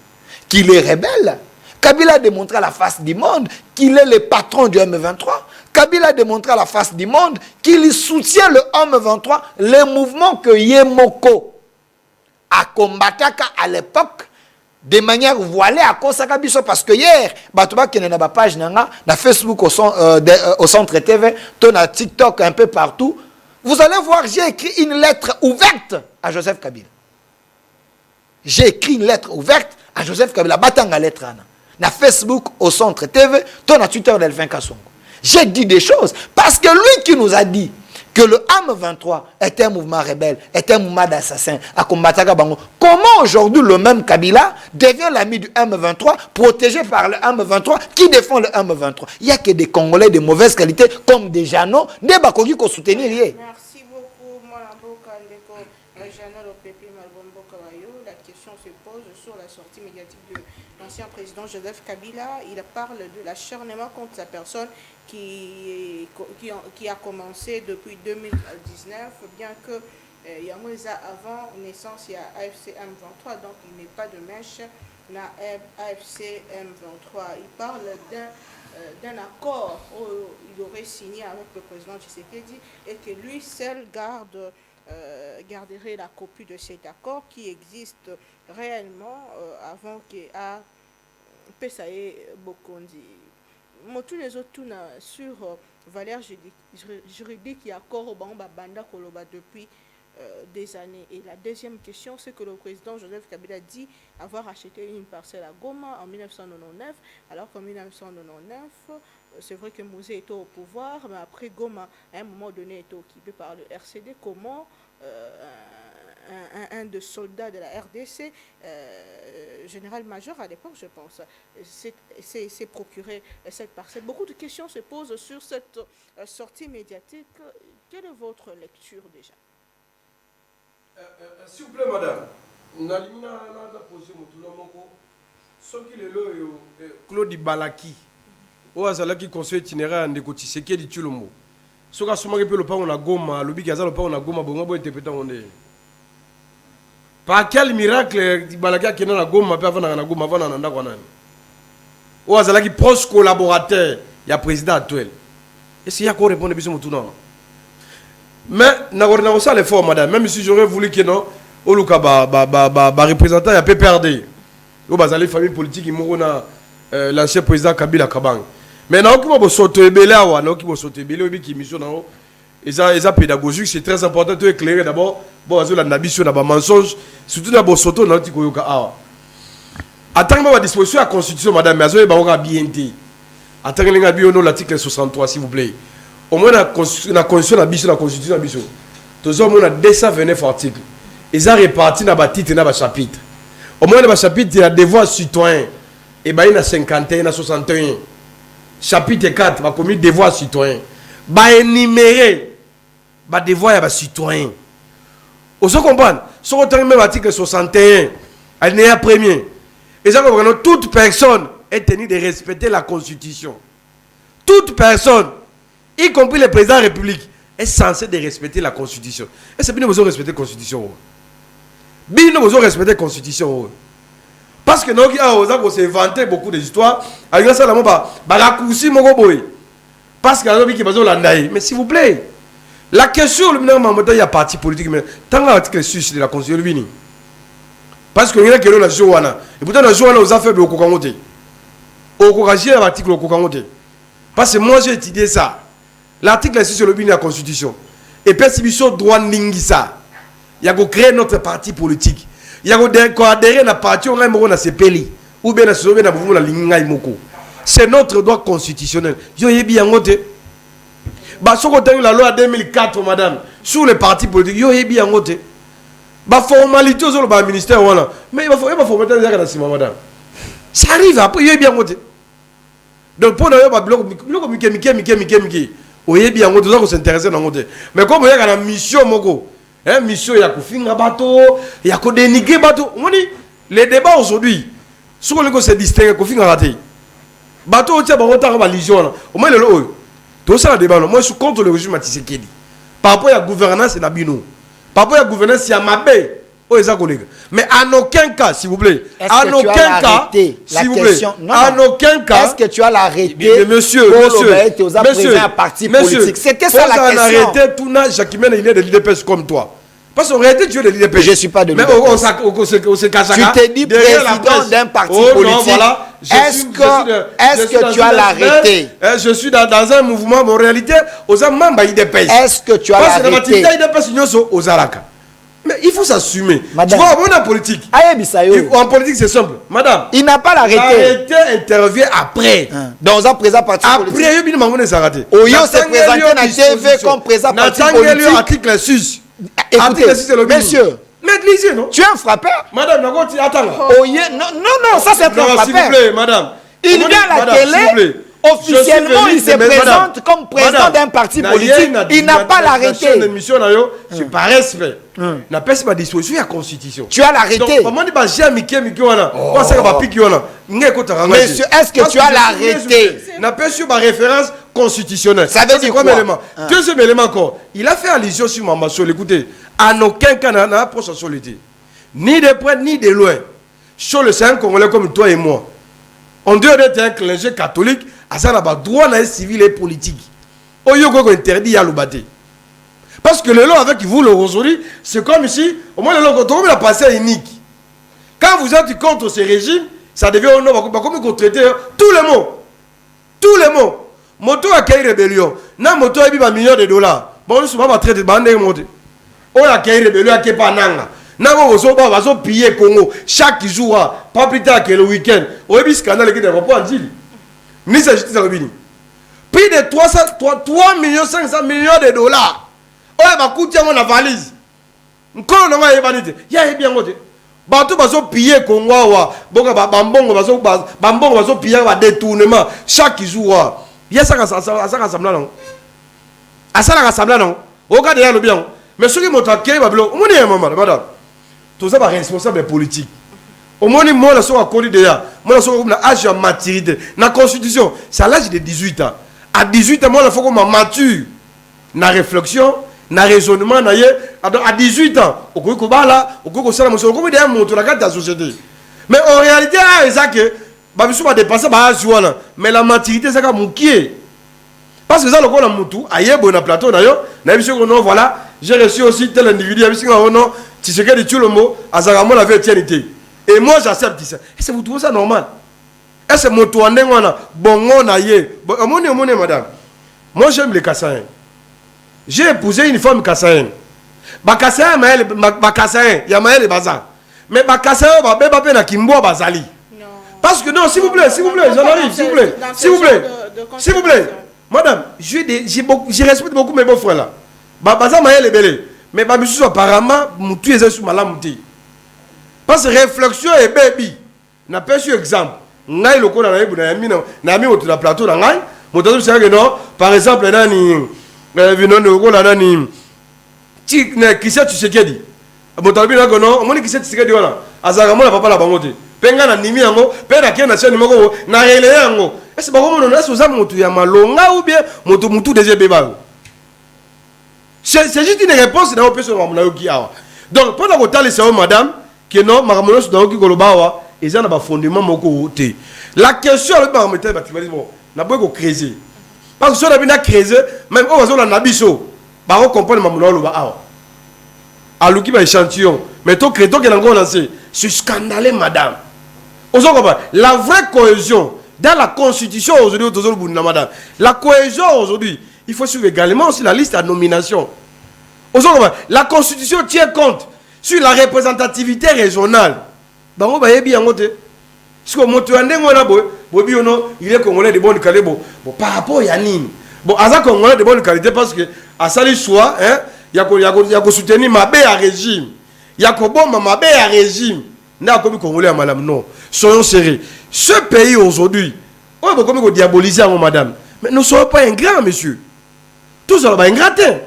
qu'il est rebelle. Kabila a démontré à la face du monde qu'il est le patron du M23. Kabila a démontré à la face du monde qu'il soutient le M23, les mouvements que Yemoko a combattu à l'époque de manière voilée à cause de Kabiso. Parce que hier, Batouba qui est dans ma page, na Facebook au centre TV, na TikTok un peu partout, vous allez voir, j'ai écrit une lettre ouverte à Joseph Kabila. J'ai écrit une lettre ouverte à Joseph Kabila. Batanga lettre na Facebook au centre TV, na Twitter d'Elvin Kassongo. J'ai dit des choses parce que lui qui nous a dit que le M23 est un mouvement rebelle, est un mouvement d'assassins à combattre Bango. Comment aujourd'hui le même Kabila devient l'ami du M23, protégé par le M23, qui défend le M23? Il n'y a que des Congolais de mauvaise qualité comme des Jano, des Bakogi qui soutenir. Merci beaucoup, la question se pose sur la sortie médiatique de l'ancien président Joseph Kabila. Il parle de l'acharnement contre sa personne qui a commencé depuis 2019, bien que il y a moins avant naissance, il y a AFC M23, donc il n'est pas de mèche na AFC M23. Il parle d'un accord où il aurait signé avec le président Tshisekedi et que lui seul garderait la copie de cet accord qui existe réellement avant qu'il y ait Pesae Bokondi. Tous les autres sur valeur juridique, il y a encore au Banda Koloba depuis des années. Et la deuxième question, c'est que le président Joseph Kabila dit avoir acheté une parcelle à Goma en 1999, alors qu'en 1999, c'est vrai que Mosé était au pouvoir, mais après Goma, à un moment donné, était occupé par le RCD. Comment un des soldats de la RDC, général-major à l'époque, je pense, s'est procuré cette parcelle. Beaucoup de questions se posent sur cette sortie médiatique. Quelle est votre lecture déjà? S'il vous plaît, madame, Nalimina a posé mon ce qui est là, Claude Balaki, ou Azalaki conseil itinéraire en écoute, c'est qui dit Tulomo. Ce qui a souvent été le pain, on a Goma, le big Azal, on a Goma, bon, on interpréter on est. Par quel miracle Balaki a qui n'a Goma, pas avant na Goma, avant na Ndakwanan. Ou Azalaki proche collaborateur, il y a président actuel. Et s'il y a quoi répondre depuis ce moment. Mais n'a pas l'effort, madame. Même si j'aurais voulu que non, au Luka représentant il y a PPRD. Au bazali famille politique, il mourra l'ancien président Kabila Kabang. Mais n'a aucun bon sauter belé ou n'a aucun bon sauter belé qui mission na haut. Ils pédagogique, c'est très important de éclairer d'abord. Bon, azul la nabition n'a pas mensonge, surtout d'abord sauter n'a aucun yoka awa. Attendez-moi à disposition la constitution, madame. Mais azul ba aura bien dit. Attendez-moi bien l'article 63, s'il vous plaît. Au moins, la constitution, la constitution, tous au moins 229 articles. Ils ont réparti dans les titres et dans les chapitres. Au moins, dans les chapitres, il y a des devoirs citoyens. Et bien, il y a 51, il y a 61. Chapitre 4, il y a commis devoirs citoyens. Il y a énuméré les devoirs des citoyens. Vous comprenez? Si on regarde même l'article 61, alinéa premier, toute personne est tenue de respecter la constitution. Toute personne, y compris le président de la République, est censé de respecter la Constitution. Et c'est bien que vous respectez la Constitution. Bien que vous respectez la Constitution. Parce que nous avons inventé beaucoup d'histoires. Parce que mais s'il vous plaît, la question, il y a parti politique, mais tant l'article 6 de la Constitution, parce que nous avons la Joana. Et pourtant, la Joana, nous avons fait le Kokangote. Au Kokangote, l'article au Kokangote. Parce que moi, j'ai étudié ça. L'article 6 sur le but de la Constitution. Et puis, si nous avons droit de ça, il y a créer notre parti politique. Il y a adhérer à la parti, on a un CPLI. Ou bien à sauver la Moko. C'est notre droit constitutionnel. Je y ai bien noté. Bah, si on a la loi 2004, madame, sur les partis politiques, je y ai bien noté. Bah, formalité sur le ministère, voilà. Mais il va falloir formalité dans la madame. Ça arrive après, je y ai bien noté. Donc, pour nous, oui, bien, on doit s'intéresser dans le monde. Mais comme il y a une mission, mission, il y a un bateau, il y a dénigrer bateau. On dit, les débats aujourd'hui, si on se distingue, il y a raté. Bateau, il y a un religion. Au moins, tout ça, le débat. Moi, je suis contre le régime Tshisekedi. Par rapport à la gouvernance, c'est Nabino. Par rapport à la gouvernance, il y a Mabé. Mais en aucun cas, s'il vous plaît, en aucun cas, s'il vous plaît, en aucun cas, est-ce que tu as l'arrêté, monsieur, c'était ça la question. Arrêté tout n'a Jacquemin, il est de l'IDPS comme toi. Parce qu'en réalité, tu es de l'IDPS. Je ne suis pas de l'IDPS. Tu t'es dit président d'un parti politique. Est-ce que tu as l'arrêté? Je suis dans un mouvement, mais en réalité, aux membres d'IDPS. Est-ce que tu as l'arrêté? Mais il faut s'assumer. Tu vois, on est en politique. En politique, c'est simple. Madame, il n'a pas l'arrêté. L'arrêté intervient après. Dans un présent parti politique. Après, il y a arrêté. Oyo s'est présenté dans la TV comme présent parti politique. Article 6. Écoutez, monsieur. Mais lisez, non? Tu es un frappeur. Madame, attends. Non, ça c'est un frappeur. S'il vous plaît, madame. Il vient à la télé. Officiellement, il se présente comme président d'un parti politique. Il n'a pas l'arrêté. C'est par respect. N'a pas ma disposition, il y a constitution. Tu as l'arrêté. Monsieur, est-ce que tu as l'arrêté? N'a pas sur ma référence constitutionnelle. Ça veut dire quoi? Deuxième élément encore. Il a fait allusion sur Mama Sol. Écoutez, en aucun cas, n'a approche à solité. Ni de près, ni de loin. Sur le Saint Congolais comme toi et moi. On doit être un clergé catholique. À ça, on a droit à civil et politique. On y a interdit à l'oubaté. Parce que le lot avec vous, aujourd'hui, c'est comme si, au moins le lot, on a passé unique. Quand vous êtes contre ce régime, ça devient un nom, comme vous traitez tous les mots. Tous les mots. Moto a créé rébellion. Na moto a eu $1 million. Bon, nous sommes traité de bande de moto. On a créé rébellion à Kepananga. Na mo va piller Congo chaque jour, pas plus tard que le week-end. Au début, scandale qui n'est pas en deal. Ministre de la Justice Robini. Plus de 3 500 millions de dollars. On va coûter dans la valise. Encore non, il y a bien côté. Bateau va piller Congo, bambongo va piller un détournement chaque jour. Il y a ça rassemble non. À ça rassemble non. Regardez le bien. Mais ceux qui m'ont attaqué, madame. Tout ça va responsable politique. Au moins, moi, je suis à Colidea. Moi, je suis à l'âge de maturité. Dans la Constitution, c'est à l'âge de 18 ans. À 18 ans, moi, il faut que je mature. Dans la réflexion, dans le raisonnement, à 18 ans, on peut la société. Mais en réalité, c'est que je vais dépasser mais la maturité, c'est comme qui. Parce que ça, le coup, on a plateau, d'ailleurs, voilà, j'ai reçu aussi tel individu, tu sais que tu le mot, Azaramon avait éternité. Et moi, j'accepte ça. Est-ce que vous trouvez ça normal? Est-ce que mon toit n'est pas bon, on a yé. Madame. Moi, j'aime les Kassaïens. J'ai épousé une femme Kassaïenne. Bakassaïen, il y a Maël et Bazar. Mais Bakassaïen, il y a Kimbo Bazali. Parce que non, s'il vous plaît, j'en arrive, s'il vous plaît. Madame, je respecte beaucoup mes beaux-frères là. Bazar Maël est belé. Mais apparemment, tu es sous malamouti. Parce que réflexion et baby. N'a pas su exemple. N'a le coup n'a mis au plateau dans l'ail. Par exemple, qui sait tu sais qui dit. Motabi n'a non, on qui sait tu sais qui dit voilà. Azaramo n'a pas la bangote. Penga na nimi yango, pena qui na chaîne moko na relé yango. Est-ce que on a sous ça motu ya malonga ou bien motu des bébés. C'est juste une réponse dans personne qui a. Donc pendant que tu as madame que non maramonos dans qui kolobawa et ça n'a pas fondement moko té. La question le barométre bon, n'a pas creuser. Parce que ça n'a creuser même on va na biso. Ba on comprendre mamono lo ba awa. Aluki ba échantillon, mais to créto que n'ango lancé. C'est scandaleux madame. La vraie cohésion dans la constitution aujourd'hui madame. La cohésion aujourd'hui, il faut suivre également aussi la liste à nomination. La constitution tient compte sur la représentativité régionale. Par rapport à Yanine. Bon, à ça Congolais de bonne qualité parce que à ça les choix, il y a soutenir ma à régime. Il y a ma à régime. N'a comme Congolais à madame non. Soyons sérieux. Ce pays aujourd'hui, on va comme diaboliser à madame. Mais nous ne sommes pas ingrats, monsieur. Tout ça va ingratin.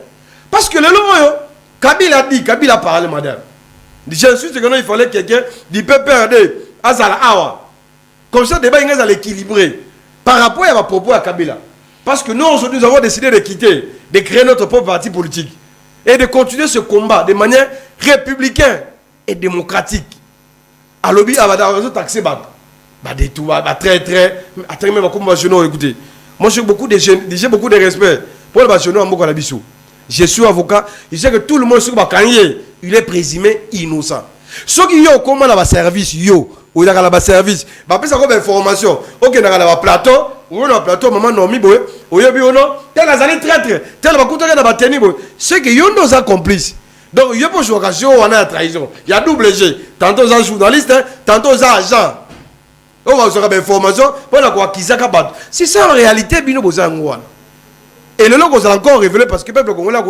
Parce que le long, Kabila dit, Kabila a parlé, madame. Je suis sûr qu'il fallait quelqu'un du PPRD à Zala Awa. Comme ça, le débat est équilibré. Par rapport à ma propos à Kabila. Parce que nous, aujourd'hui, nous avons décidé de quitter, de créer notre propre parti politique. Et de continuer ce combat de manière républicaine. est démocratique. À lobby, à va taxer, des tout, très, attends, même comme Bachono, écoutez. Moi, j'ai beaucoup de respect pour le Bachono en Mokalabissou. Je suis avocat, je sais que tout le monde sur Bakanye, il est présumé innocent. Ceux qui ont comment la service, ou il y a la service, bah, ça comme information. Ok, il y a un plateau, ou un plateau, maman, non, mi boy, ou y a bien, non, tel a allé traître, tel va coûter la bataille, ceux qui ont nos accomplices. Donc, il y a pas de occasion, on a la trahison. Il y a double G. Tantôt, ils sont journalistes, tantôt, ils sont agents. On va avoir des informations pour la quoi qu'ils a. C'est ça en réalité, Bino Bozangouan. Et le lot qu'on a encore révélé parce que le peuple congolais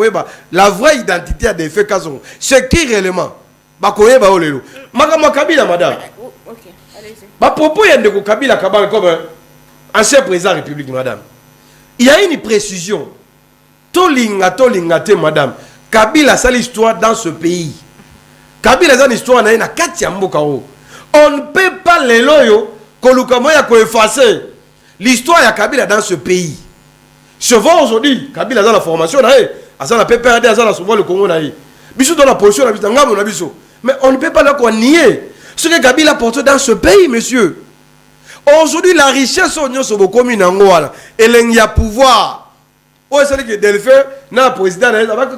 la vraie identité a des faits qu'azon. C'est qui réellement? Bah koye ba olelo. Makama Kabila madame. OK, allez-y. Bah propos y a de Kabila Kabal comme ancien président de la République madame. Il y a une précision. Tolinga te madame. Kabila a l'histoire dans ce pays. Kabila a une histoire dans na Katia Mbokao. On ne peut pas les loyo Kolukamo ya ko effacer l'histoire de Kabila dans ce pays. Souvent aujourd'hui, Kabila a dans la formation, a la PPRD, a souvent le Congo. Bissou dans la position, mais on ne peut pas le nier. Ce que Kabila porte dans ce pays, monsieur. Aujourd'hui, la richesse sur vos communes en Angola, et il y a pouvoir. Oh, c'est que Delphin, le président,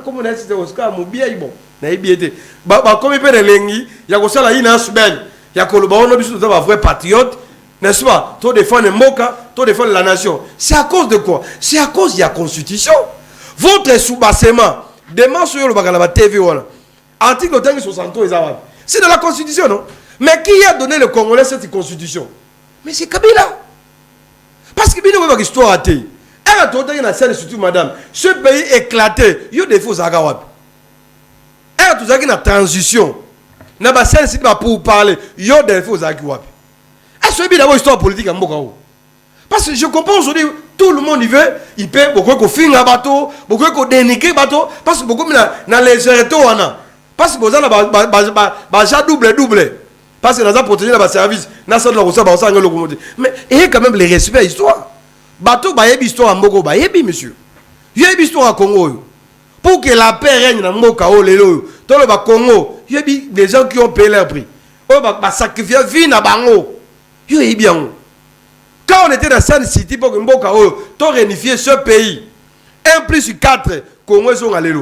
comme on a dit, Oscar Moubia, bon, comme il peut il y a ça, il y a une semaine, il y a un vrai patriote. N'est-ce pas? Toi défendre Moka, toi défendre la nation. C'est à cause de quoi? C'est à cause de la constitution. Votre soubassement, demain sur le TV, article 63, c'est de la constitution, non? Mais qui a donné le Congolais cette constitution? Mais c'est Kabila. Parce que Bino veut histoire à thé. Elle a tourné dans scène surtout, madame. Ce pays éclaté, il y a des faux agawab. Elle a tout ça qui est en transition. N'a pas scène pour parler, il y a des faux agawab. Est-ce que d'abord histoire politique à Mbokao? Parce que je comprends aujourd'hui, tout le monde y veut, il peut beaucoup de filles à bateau, beaucoup de dénigrer bateau, parce que beaucoup de légèreté, parce que vous avez double. Parce que nous avons protégé le service, nous avons mais il y a quand même le respect à l'histoire. Bateau, il y a une histoire à Mboko, il y a une monsieur. Il y a une histoire à Congo. Pour que la paix règne dans Mbokao, dans le Congo, il y a des gens qui ont payé leur prix. Ils ont sacrifié la vie dans Bango. Quand on était dans San City pour que Mboka tu réunifié ce pays, 1 plus 4, Congo sont allés là.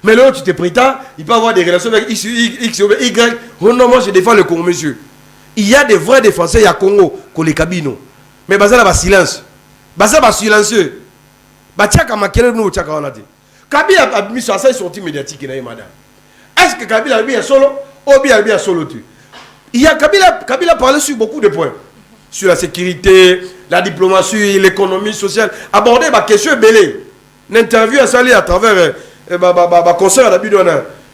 Mais là, tu te prétends, il peut avoir des relations avec X, Y. Non, moi je défends le Congo, monsieur. Il y a des vrais défenseurs, il y a Congo, comme les cabines. Mais ça là, silence. Ça va silencieux. Kabila a mis sur sa sortie médiatique, madame. Est-ce que Kabila a bien solo ou bien solo tu? Il y a Kabila parlé sur beaucoup de points. Sur la sécurité, la diplomatie, l'économie sociale. Aborder ma question belée. L'interview a sali à travers le concert à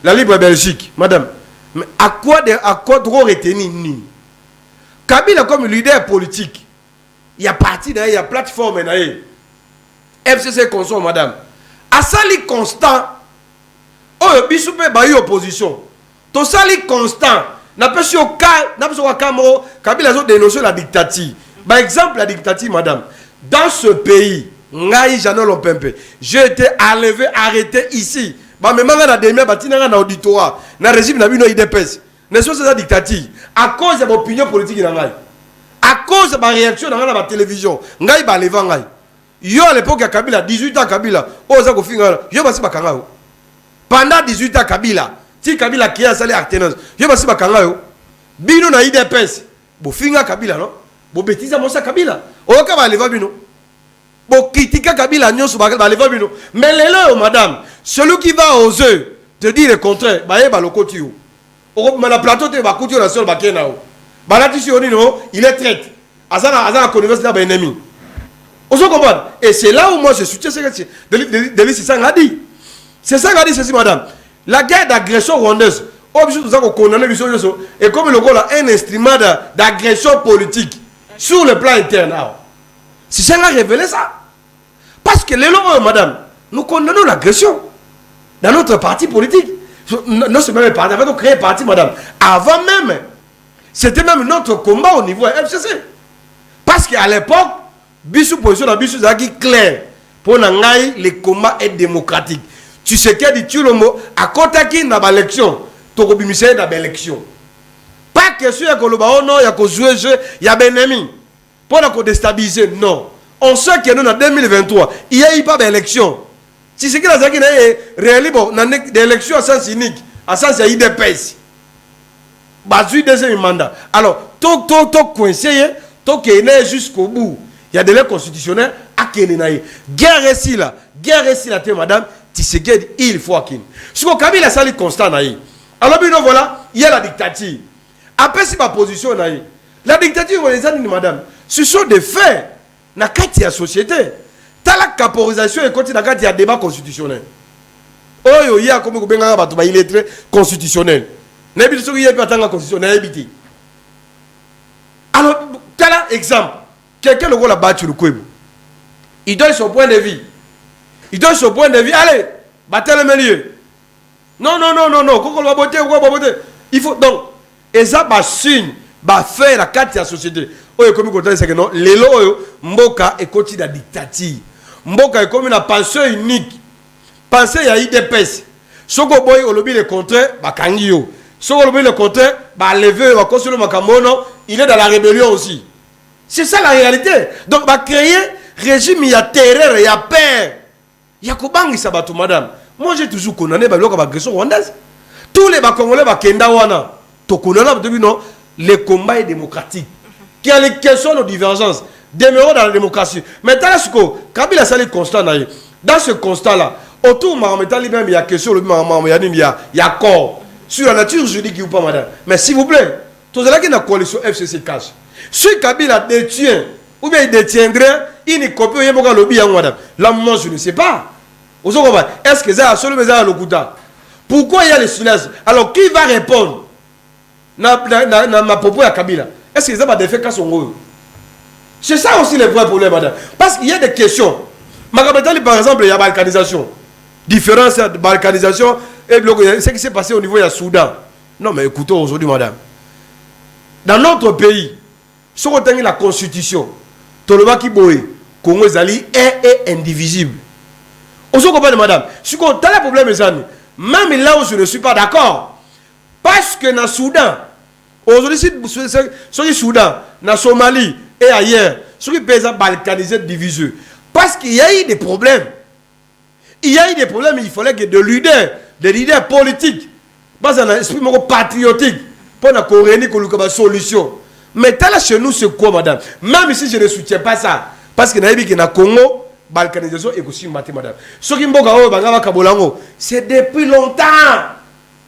la Libre Belgique. Madame, mais à quoi trop retenir ni? Kabila comme leader politique, il y a parti, il y a plateforme, FCC consort, madame. À sali constant, oh, bisoupe bayi opposition. To sali constant. N'a pas sur Camaro, Kabila a dénoncé la dictature. Par exemple, la dictature, madame. Dans ce pays, j'ai été enlevé, arrêté ici. Mais même dans le auditoire, dans le régime de l'IDPS, n'est-ce pas cette dictature? À cause de l'opinion politique, à cause de la réaction dans la télévision, yo à l'époque, Kabila, 18 ans, Kabila, pendant 18 ans, Kabila. Si Kabila qui a salé Artenos, je vais pas Kanga yo. Bino na IDPS. Bo finga Kabila non? Bo bêtise mosa Kabila. O ka ba leva bino. Bo critique Kabila nyonso ba leva bino. Mais lelo madame, celui qui va oser te dire le contraire, ba yeba lokoti yo. O ma la plateau te ba kuti yo na sol ba kena o. Ba la tisi oni no, il est traite. Azana connivence na ba ennemi. On se comprend? Et c'est là où moi je soutiens ce que c'est ça qu'a dit. C'est ça qu'a dit ceci madame. La guerre d'agression rwandaise, et comme le Congo a un instrument d'agression politique sur le plan interne. C'est ça qui a révélé ça. Parce que les lois, madame, nous condamnons l'agression dans notre parti politique. Non, c'est même un parti, nous créé un parti, madame. Avant même, c'était même notre combat au niveau FCC. Parce qu'à l'époque, Bissou position dans Bissou Zaki clair pour le combat est démocratique. Tu sais qu'il dit tu le mot à côté qui n'a pas l'élection tokobimisa na élection. Pas question ya koloba oh non, ya ko jouer jeu, ya ennemi. Pour la déstabiliser, non. On sait que nous en 2023, il y a eu pas d'élection. Si c'est que la Zaki n'a réellement d'élection à sens unique, à sens il y a eu des pèses. Bazu deuxième mandat. Alors, tout coincé, tout qui est jusqu'au bout. Il y a des lois constitutionnelles à Kenenaï. Guerre ici là, madame, tu sais qu'il faut à Kin. Ce qu'on a mis la salle constant naï. Alors, voilà, il y a la dictature. Après, c'est ma position naï. La dictature, les amis, madame, ce sont des faits. Dans la société, tu as la caporisation et continue dans le débat constitutionnel. Oh, il y a comme il est très constitutionnel. Alors, tu as l'exemple. Quelqu'un le voit battu le Kouébou. Il donne son point de vue. Allez, battez le milieu. Non. Il faut donc, et ça, signe, faire la carte de la société. Oyo comme côté c'est que non lelo oyo mboka et côté de la dictature. Mboka est comme une pensée unique. Pensée ya IDPS. Soko boy olobi le contraire ba kangio. Soko olobi le contraire ba lever ba construire makamono, il est dans la rébellion aussi. C'est ça la réalité. Donc ba créer régime il y a terreur, il y a peur. Il y a kobangi sabatu madame. Moi j'ai toujours condamné ba loka ba agression rwandaise. Tous les ba congolais ba kenda wana. To condamner depuis non les combats démocratiques. Qui a les questions de divergence, demeurons dans la démocratie. Maintenant, Kabila Sali constat, dans ce constat-là, autour de il y a question, il y a accord sur la nature juridique ou pas, madame. Mais s'il vous plaît, tout cela qui est dans la coalition FCC cache. Si Kabila détient, ou bien il détiendrait, il n'est copie, il y a un lobby, madame. Là, moi, je ne sais pas. Est-ce que ça a seulement le Gouda? Pourquoi il y a le silence? Alors, qui va répondre dans ma propos à Kabila? Est-ce que ça va défaire quand son. C'est ça aussi le vrai problème, madame. Parce qu'il y a des questions. Magabetali, par exemple, il y a balkanisation. Différence de balkanisation et ce qui s'est passé au niveau du Soudan. Non, mais écoutez aujourd'hui, madame. Dans notre pays, si on a la constitution, Toloma Kiboé, Congo Zali est indivisible. On se comprend, madame. Si on a le problème, même là où je ne suis pas d'accord, parce que dans le Soudan, aujourd'hui, sur le Soudan, dans Somalie et ailleurs, sur les pays balkanisés divisés, parce qu'il y a eu des problèmes. Il y a eu des problèmes, il fallait que des leaders politiques, dans un esprit patriotique, pour nous réunir une solution. Mais là, chez nous, c'est quoi, madame? Même si je ne soutiens pas ça, parce que dans le Congo, balkanisation est aussi maté, madame. Ce qui c'est depuis longtemps.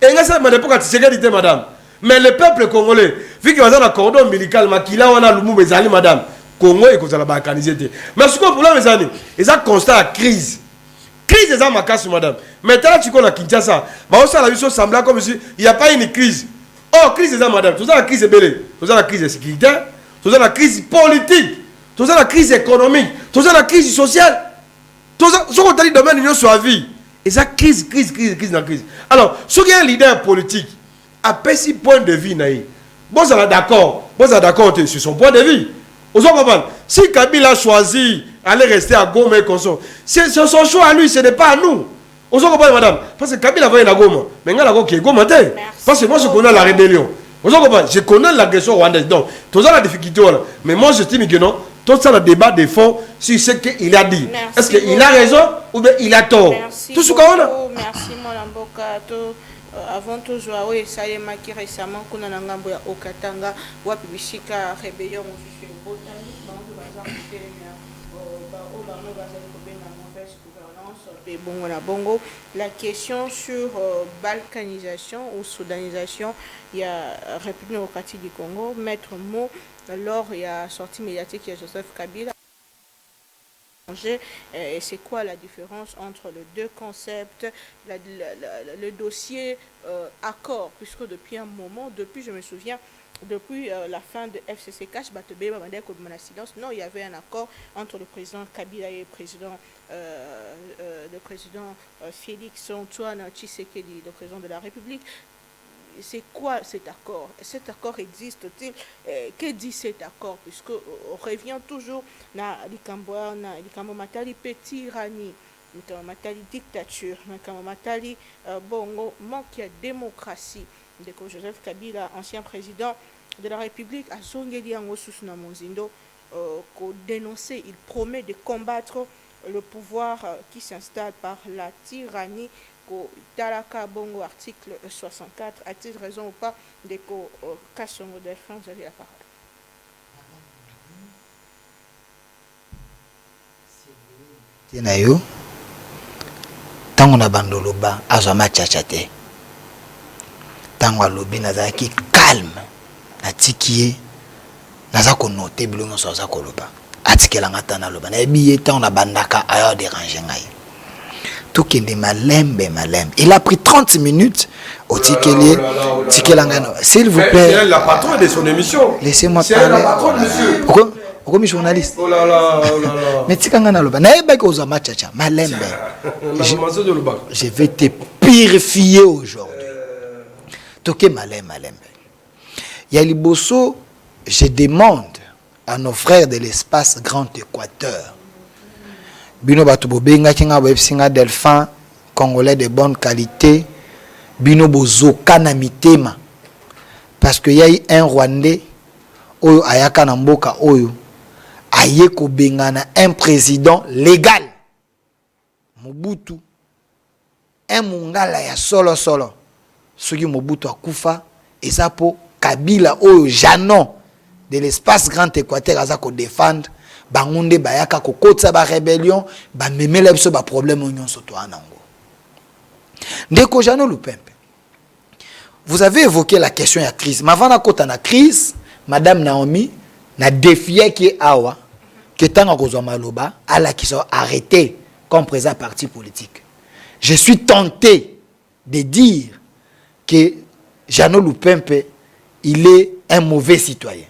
Et là, ça m'a dit, madame. Mais le peuple congolais, vu qu'il y a un cordon ombilical, il a un lumu, madame, Congo est comme ça, balkanisé. Mais ce qu'on a pour les années, ils ont constaté la crise. Crise est ma casse, madame. Maintenant, tu connais Kinshasa. Ça la chose semblable comme si il n'y a pas une crise. Oh, crise est ça, madame. Tout ça, la crise est belle. Tout ça, la crise est sécuritaire. Tout ça, la crise politique. Tout ça, la crise économique. Tout ça, la crise sociale. Tout ça, ce qu'on a dit domaine de l'union sur la vie. Et ça, crise. Alors, si il y a un leader politique, à petit point de vue, bon, ça va d'accord. Sur son point de vue. Vous comprenez? Si Kabila a choisi d'aller rester à Goma et Konso, c'est son choix à lui, ce n'est pas à nous. Vous comprenez, madame? Parce que Kabila va à Goma. Mais il y a qui est Goma. Parce que moi, je connais la rébellion. Vous comprenez? Je connais l'agression rwandaise. Donc, tout ça, la difficulté. Mais moi, je dis que non. Tout ça, le débat de fond sur ce qu'il a dit. Est-ce qu'il a raison ou bien il a tort? Merci tout ce qu'on a. Merci, Molamboka. Avant tout, je ça y est récemment qu'on a un gambo ya Okatanga ou Bishika rébellion bongo. La question sur balkanisation ou soudanisation, il y a République démocratique du Congo, maître mot, alors il y a sortie médiatique, il y a Joseph Kabila. Et c'est quoi la différence entre les deux concepts, le dossier accord, puisque depuis un moment, depuis je me souviens, depuis la fin de FCC Cash, non, il y avait un accord entre le président Kabila et le président Félix Antoine Tshisekedi, le président de la République. C'est quoi cet accord? Cet accord existe-t-il? Que dit cet accord? Puisque on revient toujours na likambo matali petit rani matali dictature, matali bongo manque de démocratie. De Joseph Kabila, ancien président de la République, a zongeli yango susu na monzindo ko dénoncer, il promet de combattre le pouvoir qui s'installe par la tyrannie. Talaka bongo article 64, a-t-il raison ou pas de ko Kassongo Delphin, vous avez la parole. Tina yo tango na bandoloba azama tchatchate tango alobi nazaki calme atikie naza ko noter bilongo so za koloba atikela ngata na loba na ebiye tango na bandaka ayo déranger ngai tout qui est malembe. Il a pris 30 minutes au tikelier. S'il vous plaît. C'est la patronne de son émission. Laissez-moi parler. C'est la patronne, monsieur. Pourquoi je suis journaliste? Oh là là. Mais tu sais malembe. Je vais te purifier aujourd'hui. Toké malembe. Il y a Liboso, je demande à nos frères de l'espace Grand Équateur. Bino batu bobenga kinga websinga Delphin congolais de bonne qualité bino bozoka na mitema parce que y a un Rwandais oyo ayaka na mboka oyo aye ko benga na un président légal Mobutu un mungala ya solo soki Mobutu akufa esapo Kabila oyo Janon de l'espace Grand Équateur azako défendre bangunde bayaka kokotsa ba rébellion ba memela biso ba problème onyon soto anango. Ndeko Jano Lupempe, vous avez évoqué la question de la crise. Mais avant la côte na crise, Madame Naomi n'a défié qui est awa que tant que maloba à la qui sont arrêtés comme président parti politique. Je suis tenté de dire que Jano Lupempe il est un mauvais citoyen.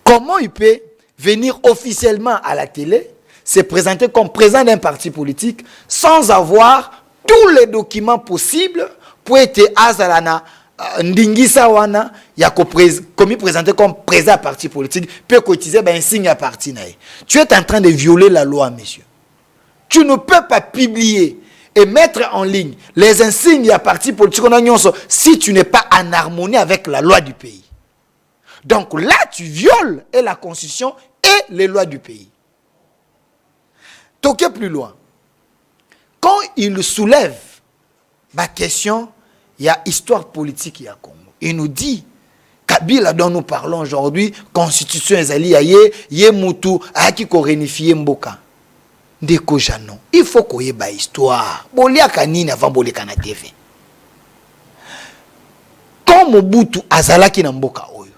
Comment il peut venir officiellement à la télé, se présenter comme président d'un parti politique sans avoir tous les documents possibles pour être azalana ndingisa wana ya commis présenté comme président d'un parti politique peut cotiser un signe à parti nae. Tu es en train de violer la loi, monsieur. Tu ne peux pas publier et mettre en ligne les insignes à parti politique si tu n'es pas en harmonie avec la loi du pays. Donc là, tu violes et la constitution et les lois du pays. Toqué plus loin. Quand il soulève ma question, il y a histoire politique à Congo. Il nous dit, Kabila dont nous parlons aujourd'hui, constitution ezali aye, ye mutu, aki ko réunifier mboka. Ndeko Janon, il faut qu'on y ait ba histoire. Bolia kanini avant bolia kana TV. Quand Mobutu azalaki na mboka oyo,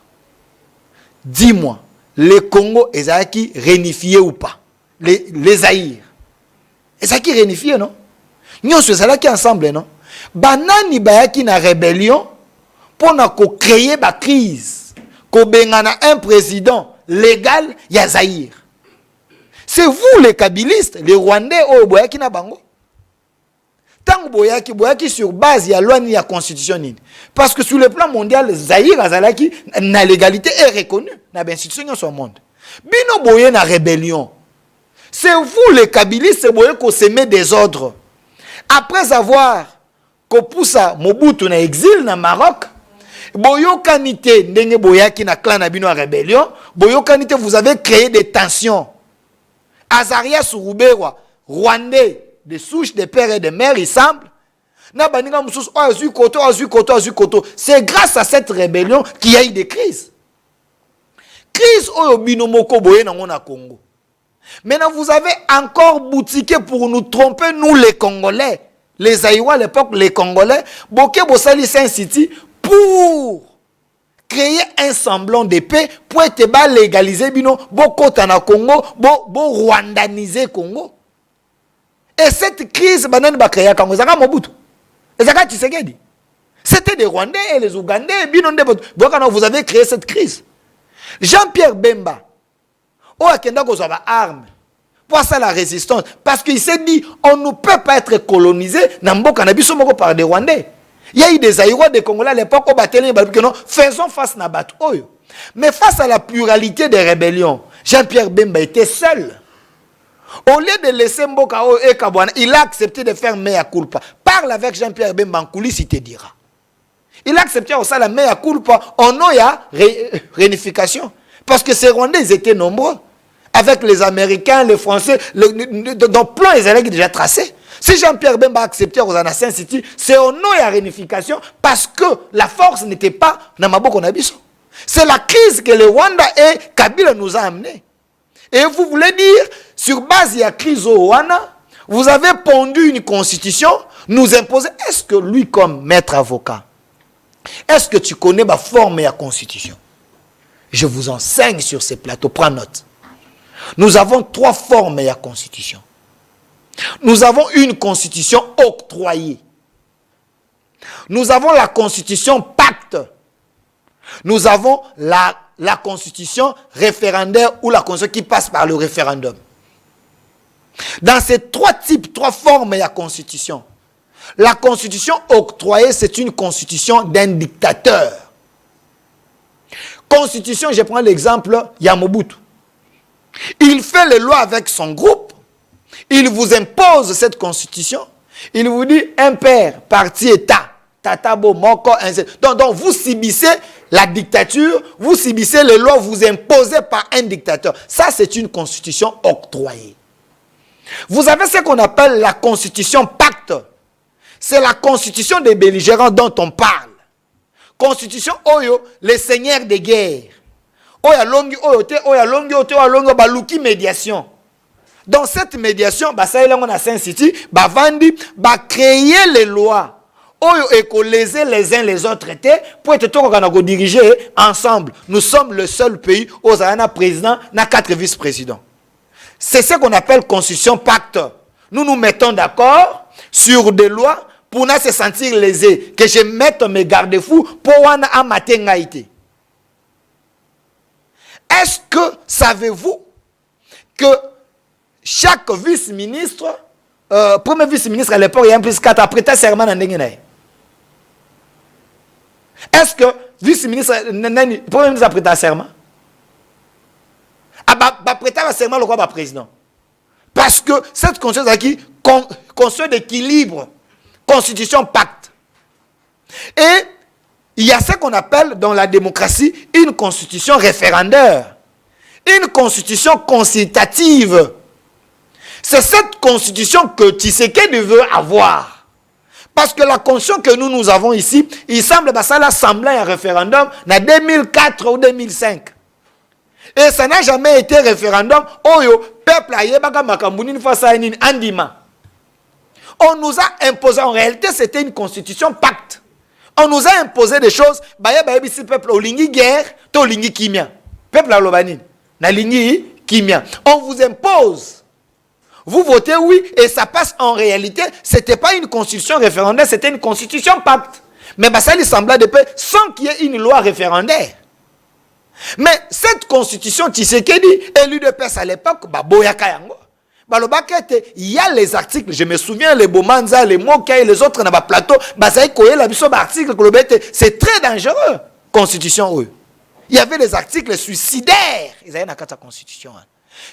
dis-moi, le Congo ezalaki réunifié ou pas? Les Zaïre. Ezalaki réunifié, non? Nous ezalaki ensemble, non? Banani bayaki na rébellion pour na ko créer ba crise. Ko bengana un président légal ya Zaïre. C'est vous les Kabilistes, les Rwandais au boyaki na bango. Tant boyaki sur base ya loi ni ya constitution ni. Parce que sur le plan mondial, Zaïre azalaki na légalité est reconnue na ben institution sur le monde. Bino boye na rébellion. C'est vous les Kabilistes boye ko semer des ordres. Après avoir ko poussa Mobutu na exil na Maroc, boyo kanité ndenge boyaki na clan na bino a rébellion, boyo kanité vous avez créé des tensions. Azaria Sourouberwa, Rwandais de souche de père et de mère, il semble. C'est grâce à cette rébellion qu'il y a eu des crises. Crise au binomoko boye na Congo. Maintenant, vous avez encore boutiqué pour nous tromper, nous les Congolais. Les Aïwa à l'époque, les Congolais, Boké Bossali Saint-City, pour créer un semblant de paix, pour être légaliser bino, Boko Tana Congo, bo rwandaniser Congo. Et cette crise, c'était des Rwandais et les Ougandais. Vous avez créé cette crise. Jean-Pierre Bemba, il a des armes pour ça la résistance. Parce qu'il s'est dit, on ne peut pas être colonisé par des Rwandais. Il y a eu des Aïrois, des Congolais à l'époque, faisons face à Bat. Mais face à la pluralité des rébellions, Jean-Pierre Bemba était seul. Au lieu de laisser Mboka et Kabouana, il a accepté de faire mea culpa. Parle avec Jean-Pierre Bemba Nkouli, il te dira. Il a accepté aussi la mea culpa. En il y a réunification. Parce que ces Rwandais, ils étaient nombreux. Avec les Américains, les Français, dans plein, ils allaient déjà tracés. Si Jean-Pierre Bemba a accepté aux Saint City, c'est au nom de la réunification parce que la force n'était pas dans Maboko Nabiso. C'est la crise que le Rwanda et Kabila nous a amené. Et vous voulez dire, sur base de la crise au Rwanda, vous avez pondu une constitution, nous imposer. Est-ce que lui, comme maître avocat, est-ce que tu connais ma forme et la constitution? Je vous enseigne sur ces plateaux, prends note. Nous avons 3 formes et la constitution. Nous avons une constitution octroyée. Nous avons la constitution pacte. Nous avons la constitution référendaire ou la constitution qui passe par le référendum. Dans ces 3 types, 3 formes, il y a constitution. La constitution octroyée, c'est une constitution d'un dictateur. Constitution, je prends l'exemple, il y a Mobutu. Il fait les lois avec son groupe. Il vous impose cette constitution. Il vous dit impair, parti, état. Tatabo, moko, donc vous subissez la dictature, vous subissez les lois, vous imposez par un dictateur. Ça, c'est une constitution octroyée. Vous avez ce qu'on appelle la constitution pacte. C'est la constitution des belligérants dont on parle. Constitution Oyo, les seigneurs de guerre. Oya longi oyote, oya longi ote, oya longi baluki médiation. Dans cette médiation, ça y est, on a Saint-City, vandi, créer les lois. Oyo écoléser les uns les autres pour être tout qu'on diriger ensemble. Nous sommes le seul pays où il y a un président, na 4 vice-présidents. C'est ce qu'on appelle constitution pacte. Nous nous mettons d'accord sur des lois pour nous se sentir lésés, que je mette mes garde-fous pour wana amater ngaïté. Est-ce que savez-vous que chaque vice-ministre, premier vice-ministre à l'époque, il y a un plus 4 après ta serment en Nengenaï? Est-ce que vice-ministre, premier ministre après ta serment? Ah bah prêter un serment le roi président. Parce que cette constitution qui constitution d'équilibre, constitution pacte. Et il y a ce qu'on appelle dans la démocratie une constitution référendaire, une constitution consultative. C'est cette constitution que Tshisekedi veut avoir. Parce que la constitution que nous avons ici, il semble que ça l'Assemblée un référendum en 2004 ou 2005. Et ça n'a jamais été référendum. Peuple on nous a imposé, en réalité c'était une constitution pacte. On nous a imposé des choses. Peuple olingi guerre, to lingi kimia. Peuple alobani, na lingi kimia. On vous impose. Vous votez oui et ça passe en réalité. C'était pas une constitution référendaire, c'était une constitution pacte. Mais ça lui semblait de paix sans qu'il y ait une loi référendaire. Mais cette constitution Tshisekedi, élu de paix à l'époque, il y a les articles, je me souviens, les Bomanza, les Moka et les autres dans le plateau, c'est très dangereux, constitution. Il y avait des articles suicidaires, ils avaient dans la constitution.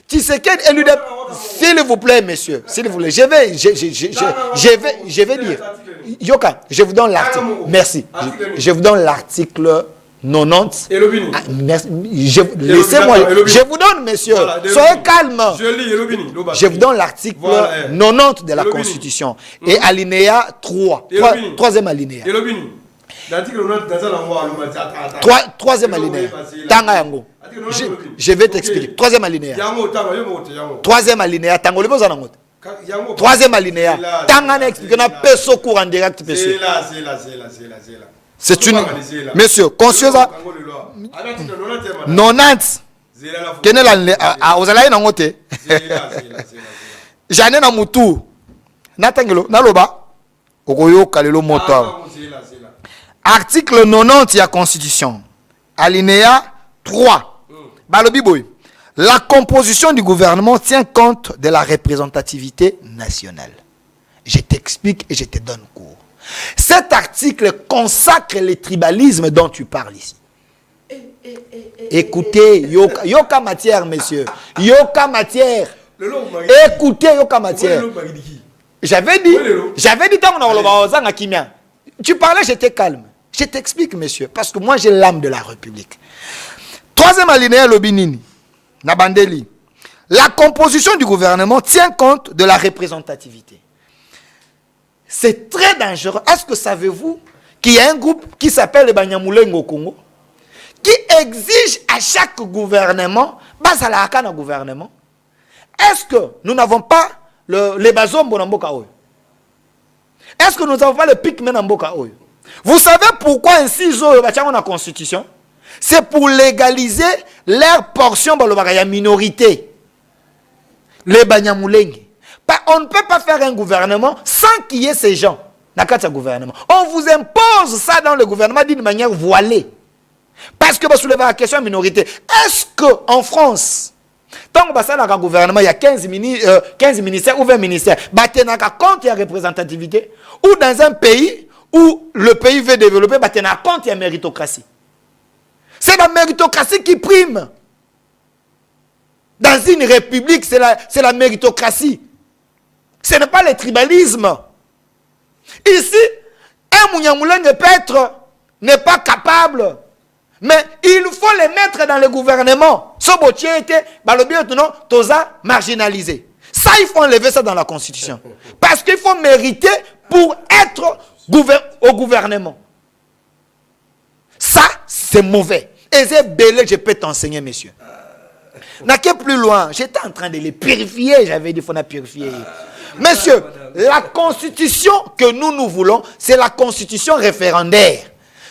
Tshisekedi, élu de... S'il vous plaît, monsieur, s'il vous plaît, je vais dire. Yoka, je vous donne l'article. Merci. Je vous donne l'article 90. Laissez-moi. Je vous donne, monsieur. Soyez calme. Je vous donne l'article 90 de la Constitution. Et alinéa 3. Troisième alinéa. Troisième alinéa. Tanga yango. Je vais t'expliquer. Troisième alinéa. Troisième alinéa. Tango le besoin d'ango. Troisième alinéa. Tanga n'explique n'a pas ce cours en direct. C'est là. C'est une... Monsieur, conscience... 90. Aux alaïs n'ont pas. J'en ai un moutou. Natangelo, naloba. Ogoyo kalelo moto. Article 90 de la Constitution. Alinéa 3. Balobi boy. La composition du gouvernement tient compte de la représentativité nationale. Je t'explique et je te donne cours. Cet article consacre le tribalisme dont tu parles ici. Écoutez, yoka matière, messieurs. Yoka matière. Écoutez, yoka matière. J'avais dit tant qu'on a kimia. Tu parlais, j'étais calme. Je t'explique, monsieur, parce que moi j'ai l'âme de la République. Troisième alinéa, Lobinini, Nabandeli. La composition du gouvernement tient compte de la représentativité. C'est très dangereux. Est-ce que savez-vous qu'il y a un groupe qui s'appelle le Banyamulenge au Congo qui exige à chaque gouvernement, Basalaka gouvernement, est-ce que nous n'avons pas les bazombo dans Mboka Oyo? Est-ce que nous n'avons pas le pigment dans Mboka Oyo? Vous savez pourquoi ainsi ils ont la constitution? C'est pour légaliser leur portion de la minorité. Les Banyamulenge. On ne peut pas faire un gouvernement sans qu'il y ait ces gens dans le gouvernement. On vous impose ça dans le gouvernement d'une manière voilée. Parce que vous soulevez la question de minorité. Est-ce qu'en France, tant que dans le gouvernement, il y a 15 ministères ou 20 ministères, il y a compte de représentativité, ou dans un pays où le pays veut développer, il y a compte de méritocratie. C'est la méritocratie qui prime. Dans une république, c'est la méritocratie. Ce n'est pas le tribalisme. Ici, un Mouniamoulin n'est pas capable. Mais il faut les mettre dans le gouvernement. Ce botier était, le bien non, toza marginalisé. Ça, il faut enlever ça dans la constitution. Parce qu'il faut mériter pour être au gouvernement. Ça, c'est mauvais. Et c'est belé, je peux t'enseigner, monsieur. N'a que plus loin, j'étais en train de les purifier, j'avais dit qu'il faut la purifier. Monsieur, la constitution que nous voulons, c'est la constitution référendaire.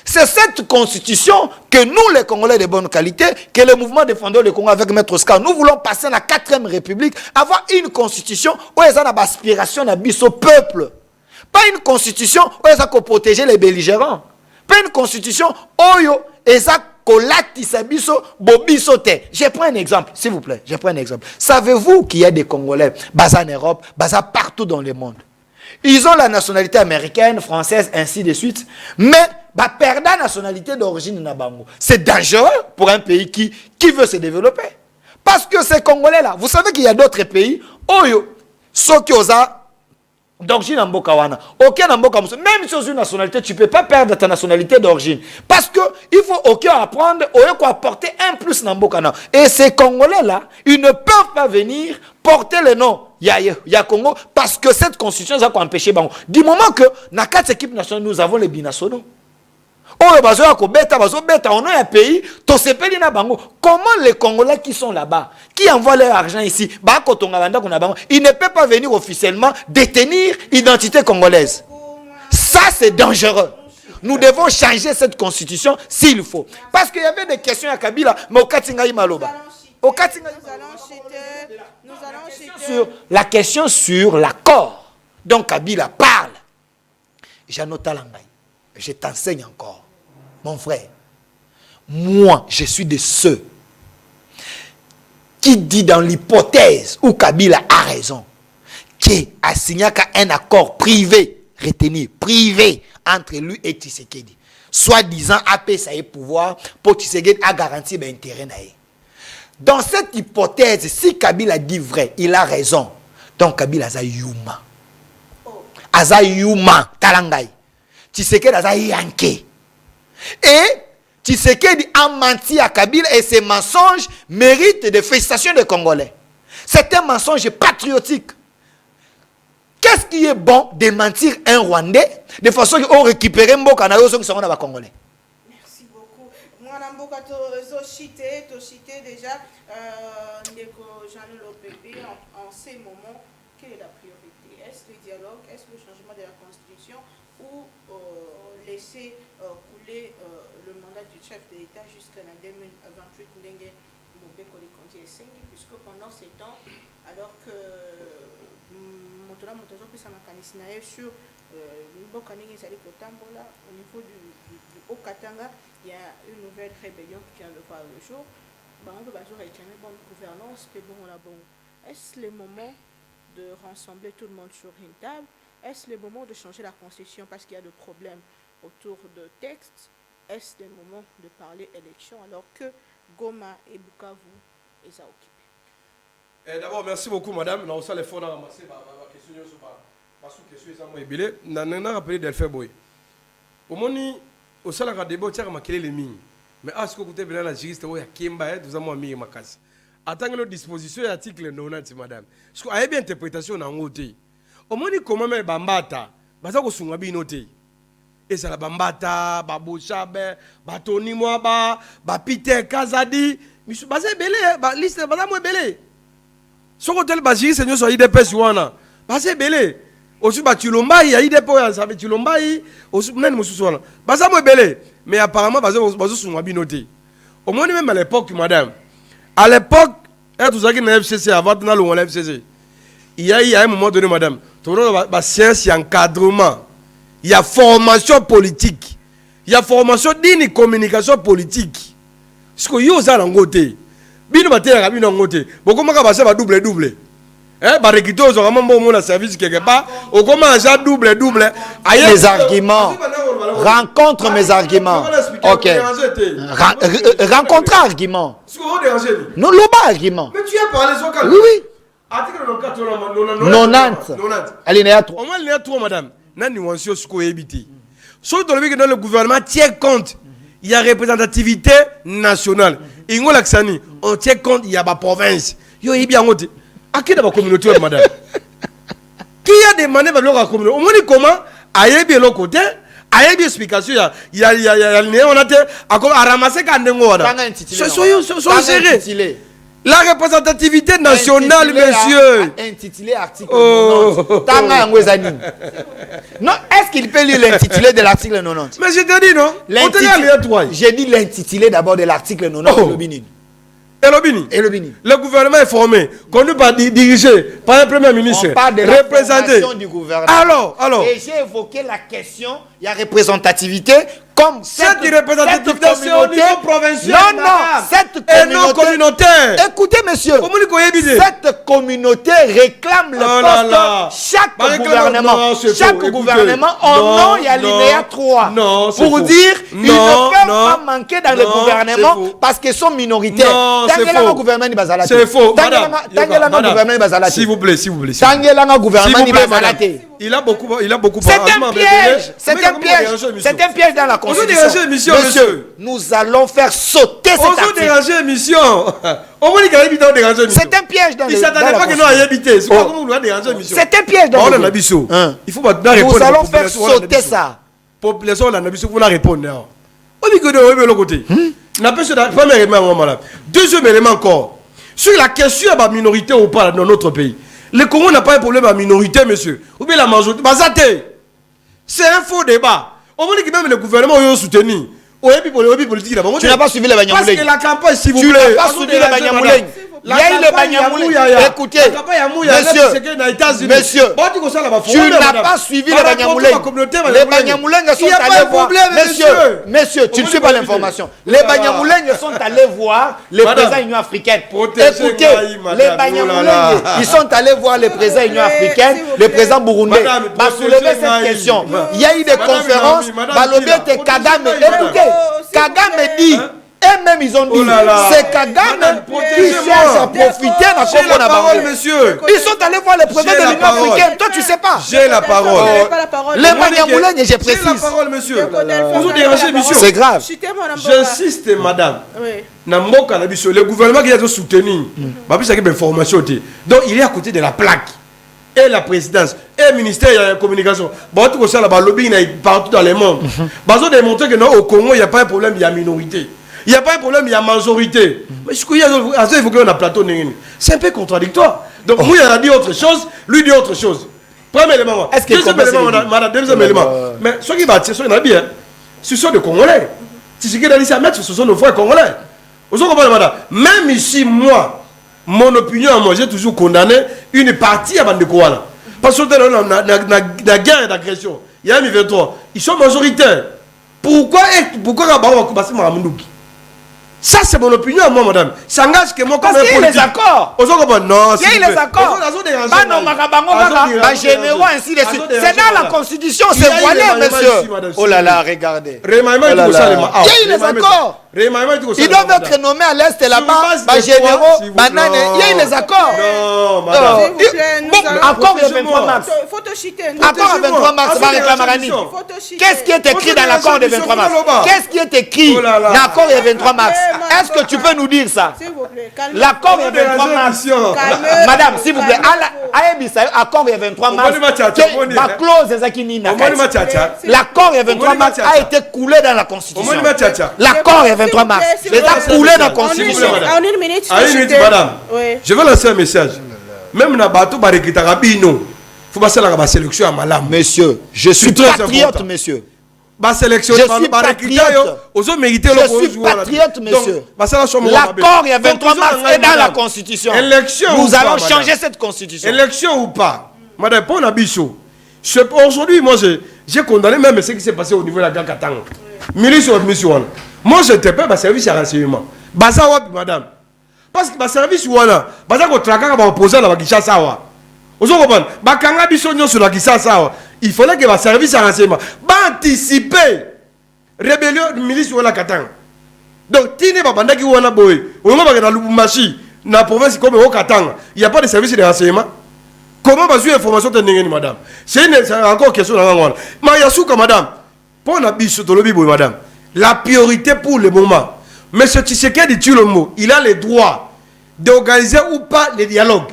C'est cette constitution que nous, les Congolais de bonne qualité, que le mouvement défendeur le Congo avec Maître Oscar, nous voulons passer à la 4e République, avoir une constitution où il y a une aspiration au peuple. Pas une constitution où il y a protéger les belligérants. Pas une constitution où il y a je prends un exemple, s'il vous plaît. Je prends un exemple. Savez-vous qu'il y a des Congolais basés en Europe, basés partout dans le monde? Ils ont la nationalité américaine, française, ainsi de suite. Mais perdent la nationalité d'origine nabango. C'est dangereux pour un pays qui veut se développer. Parce que ces Congolais-là, vous savez qu'il y a d'autres pays, ceux qui ont d'origine en Bokawana. Même si tu as une nationalité, tu ne peux pas perdre ta nationalité d'origine. Parce qu'il faut apprendre, apporter un plus dans Bokana. Et ces Congolais-là, ils ne peuvent pas venir porter le nom ya Congo parce que cette constitution a empêché. Du moment que dans 4 équipes nationales, nous avons les binationaux. Comment les Congolais qui sont là-bas, qui envoient leur argent ici, ils ne peuvent pas venir officiellement détenir l'identité congolaise. Ça, c'est dangereux. Nous devons changer cette constitution s'il faut. Parce qu'il y avait des questions à Kabila, mais au Katingaï Maloba. Sur la question sur l'accord. Donc Kabila parle. Jeannot Talangay, je t'enseigne encore. Mon frère, moi, je suis de ceux qui dit dans l'hypothèse où Kabila a raison, qu'il a signé un accord privé, retenu, privé, entre lui et Tshisekedi. Soi-disant, AP, ça y est pouvoir, pour Tshisekedi a garanti l'intérêt. Dans cette hypothèse, si Kabila dit vrai, il a raison. Donc Kabila a Yuma. Aza Yuma, Talangay. Tshisekedi a Yanké. Et Tshisekedi a menti à Kabila et ses mensonges méritent des félicitations des Congolais. C'est un mensonge patriotique. Qu'est-ce qui est bon de mentir un Rwandais de façon qu'on récupère un Mboka qui sont dans les Congolais? Merci beaucoup. Moi, Mboka, cité déjà Jean Lopébé en ces moments. Quelle est la priorité? Est-ce le dialogue? Est-ce le changement de la Constitution? Ou laisser couler le mandat du chef de l'État jusqu'à la 2028 puisque pendant ces temps, alors que sur au niveau du Haut-Katanga, il y a une nouvelle rébellion qui vient de voir le jour. Bonne gouvernance, est-ce le moment de rassembler tout le monde sur une table? Est-ce le moment de changer la constitution parce qu'il y a des problèmes autour de textes? Est-ce le moment de parler élection alors que Goma et Bukavu les a occupés? D'abord, merci beaucoup, madame. Nous avons les fonds à ramasser. Nous avons rappelé Delphine Boy. Au moment où ça a débat, tu as remarqué les mines. Mais à ce que vous avez la juriste, il y a Kimba, nous avons mis ma casse. Attends que disposition de l'article 90, madame. Parce qu'il y a une interprétation dans le côté. Au moment où comment même Bambata, parce que vous avez noté. Et c'est la Bambata, Babouchabe, Batoni Mwaba, Peter Kazadi. Mais je suis belé, liste, madame est belé. Ce hôtel Bajiri, c'est nous IDP Suana. Basé belé. Aussi Batulomba, il y a IDP, ça veut Tulomba, aussi même Moussouna. Basé belé. Mais apparemment, basé sur ma binoté. Au moins, même à l'époque, madame. À l'époque, tout ça qui est dans FCC, avant de dans le FCC, il y a un moment donné, madame, tout le monde a science et encadrement. Il y a formation politique. Il y a formation d'une communication politique. Ce que vous avez en côté. Bino matin rabino ngote boko maka basa ba double ba rekito zo vraiment bon na service quelque part au comment ça double les arguments rencontre mes arguments. OK, rencontre argument non loba argument mais tu as parlé sur calme. Oui article 90 alinéa 3 au moins alinéa 3 madame nani wansio sko ebiti so dans le gouvernement tient compte il y a représentativité nationale. On tient compte, il y a ma province. Yo, il y a bien à qui dans la communauté, madame? Qui a demandé à la communauté? On dit comment? Aïe bien l'autre côté, aïe bien explication. Il y a on a ramassé quand on soyez la représentativité nationale, monsieur. Intitulé article 90. Non, est-ce qu'il peut lire l'intitulé de l'article 90? Mais je te dis non. J'ai dit l'intitulé d'abord de l'article 90. Le gouvernement est formé, conduit par dirigé par un premier ministre. On parle de la formation du gouvernement. Alors. Et j'ai évoqué la question, il y a représentativité. Comme cette représentativité c'est au niveau provincial. Non, cette communauté. Et non communautaire. Écoutez, monsieur. Cette communauté réclame le poste. Chaque gouvernement. Chaque gouvernement, en nom, il y a l'alinéa 3. Non, pour dire, ils ne peuvent pas manquer dans le gouvernement parce qu'ils sont minoritaires. C'est faux. S'il vous plaît. Il a beaucoup C'est un piège. C'est un piège dans la Constitution. Monsieur, nous allons faire sauter cet article. C'est un piège dans la Constitution. C'est un piège dans la Constitution. Nous allons faire sauter ça. Population la Nabiso pour la répondre. Deuxième élément encore. Sur la question de la minorité ou pas dans notre pays. Le Congo n'a pas un problème de minorité, monsieur. Ou bien la majorité. C'est un faux débat. On dit que même le gouvernement a soutenu. Tu n'as pas suivi les Banyamuleng. Parce que la campagne, s'il vous plaît. Tu n'as pas suivi les Banyamuleng. Il y a eu les Banyamuleng. Écoutez, monsieur, tu n'as pas suivi les Banyamuleng. Les Banyamuleng sont allés voir. Monsieur, tu ne suis pas l'information. Les Banyamuleng sont allés voir le président de l'Union africaine. Écoutez, les Banyamuleng, ils sont allés voir le président de l'Union africaine, le président burundais. Va soulever cette question. Il y a eu des conférences. Balobete Kagame. Écoutez, Kagame dit. Et même ils ont dit, c'est Kagame qui cherche à profiter de la parole, monsieur. Ils sont allés voir le président de l'Union africaine. Toi, tu sais pas. J'ai la parole. Les Banyamuleng, je précise. J'ai la parole, monsieur. Vous dérangez, monsieur. C'est grave. J'insiste, madame. Le gouvernement qui a soutenu, donc il est à côté de la plaque. Et la présidence, et le ministère de la communication. Le lobbying partout dans le monde. Ils ont démontré que non, au Congo, il n'y a pas un problème, il y a minorité. Il n'y a pas un problème, il y a majorité. Mais il faut qu'on a plateau. C'est un peu contradictoire. Donc, lui, il a dit autre chose, lui dit autre chose. Premier élément. Deuxième élément, deuxième élément. Mais ce qui va tirer, c'est bien. Ce sont des Congolais. C'est ce qu'il a dit à mettre, ce sont nos frères Congolais. Vous comprenez, madame? Même ici, moi, mon opinion, moi, j'ai toujours condamné une partie à Bandekouala. Parce que dans la guerre et d'agression, il y a M23. Ils sont majoritaires. Pourquoi passer Maramoudouk? Ça, c'est mon opinion à moi, madame. Ça engage que moi, comme un politique. Parce qu'il y a les accords. Non, il y a les accords. C'est dans la Constitution, c'est voilé, monsieur. Oh là là, regardez. Il y a eu les accords. Ils doivent être nommés à l'Est et là-bas, par généraux, bananes. Il y a les accords. Non, madame. Accord le 23 mars. Accord le 23 mars, va réclamer Marani. Qu'est-ce qui est écrit dans l'accord du 23 mars? Qu'est-ce qui est écrit dans l'accord du 23 mars? Est-ce que tu peux nous dire ça? L'accord du 23 mars. Madame, s'il vous plaît, accord du 23 mars. Ma clause est Zakinina. L'accord du 23 mars a été coulé dans la Constitution. L'accord du 23 mars. Les a coulé dans la Constitution. En une minute, madame. Je veux lancer un message. Même dans le bateau, il faut passer la sélection à Malam. Monsieur, je suis patriote, monsieur. Je suis patriote. Je suis patriote, monsieur. L'accord du 23 mars est dans la Constitution. Nous allons changer cette Constitution. Élection ou pas, madame, pour Nabicho. Aujourd'hui, moi, j'ai condamné même ce qui s'est passé au niveau de la Gakatang. Milice ou mission. Moi, je ne pas service à renseignement. Bazawa, madame. Parce que le service ou là, Bazawa, Traka va opposer la Bakishasawa. Vous comprenez? Bakanga Bissonio sur la Kishasawa. Il fallait que le service à renseignement anticiper rébellion de milice ou la Katang. Donc, Tine Babandaki ou la Boy, ou dans Lubumbashi, dans la province comme au Katang, il n'y a pas de service de renseignement. Comment va jouer l'information de madame? C'est encore une question. Mayasuka, madame. Pour la biche de l'objet, madame. La priorité pour le moment. Mais ce Tshisekedi dit le mot. Il a le droit d'organiser ou pas les dialogues.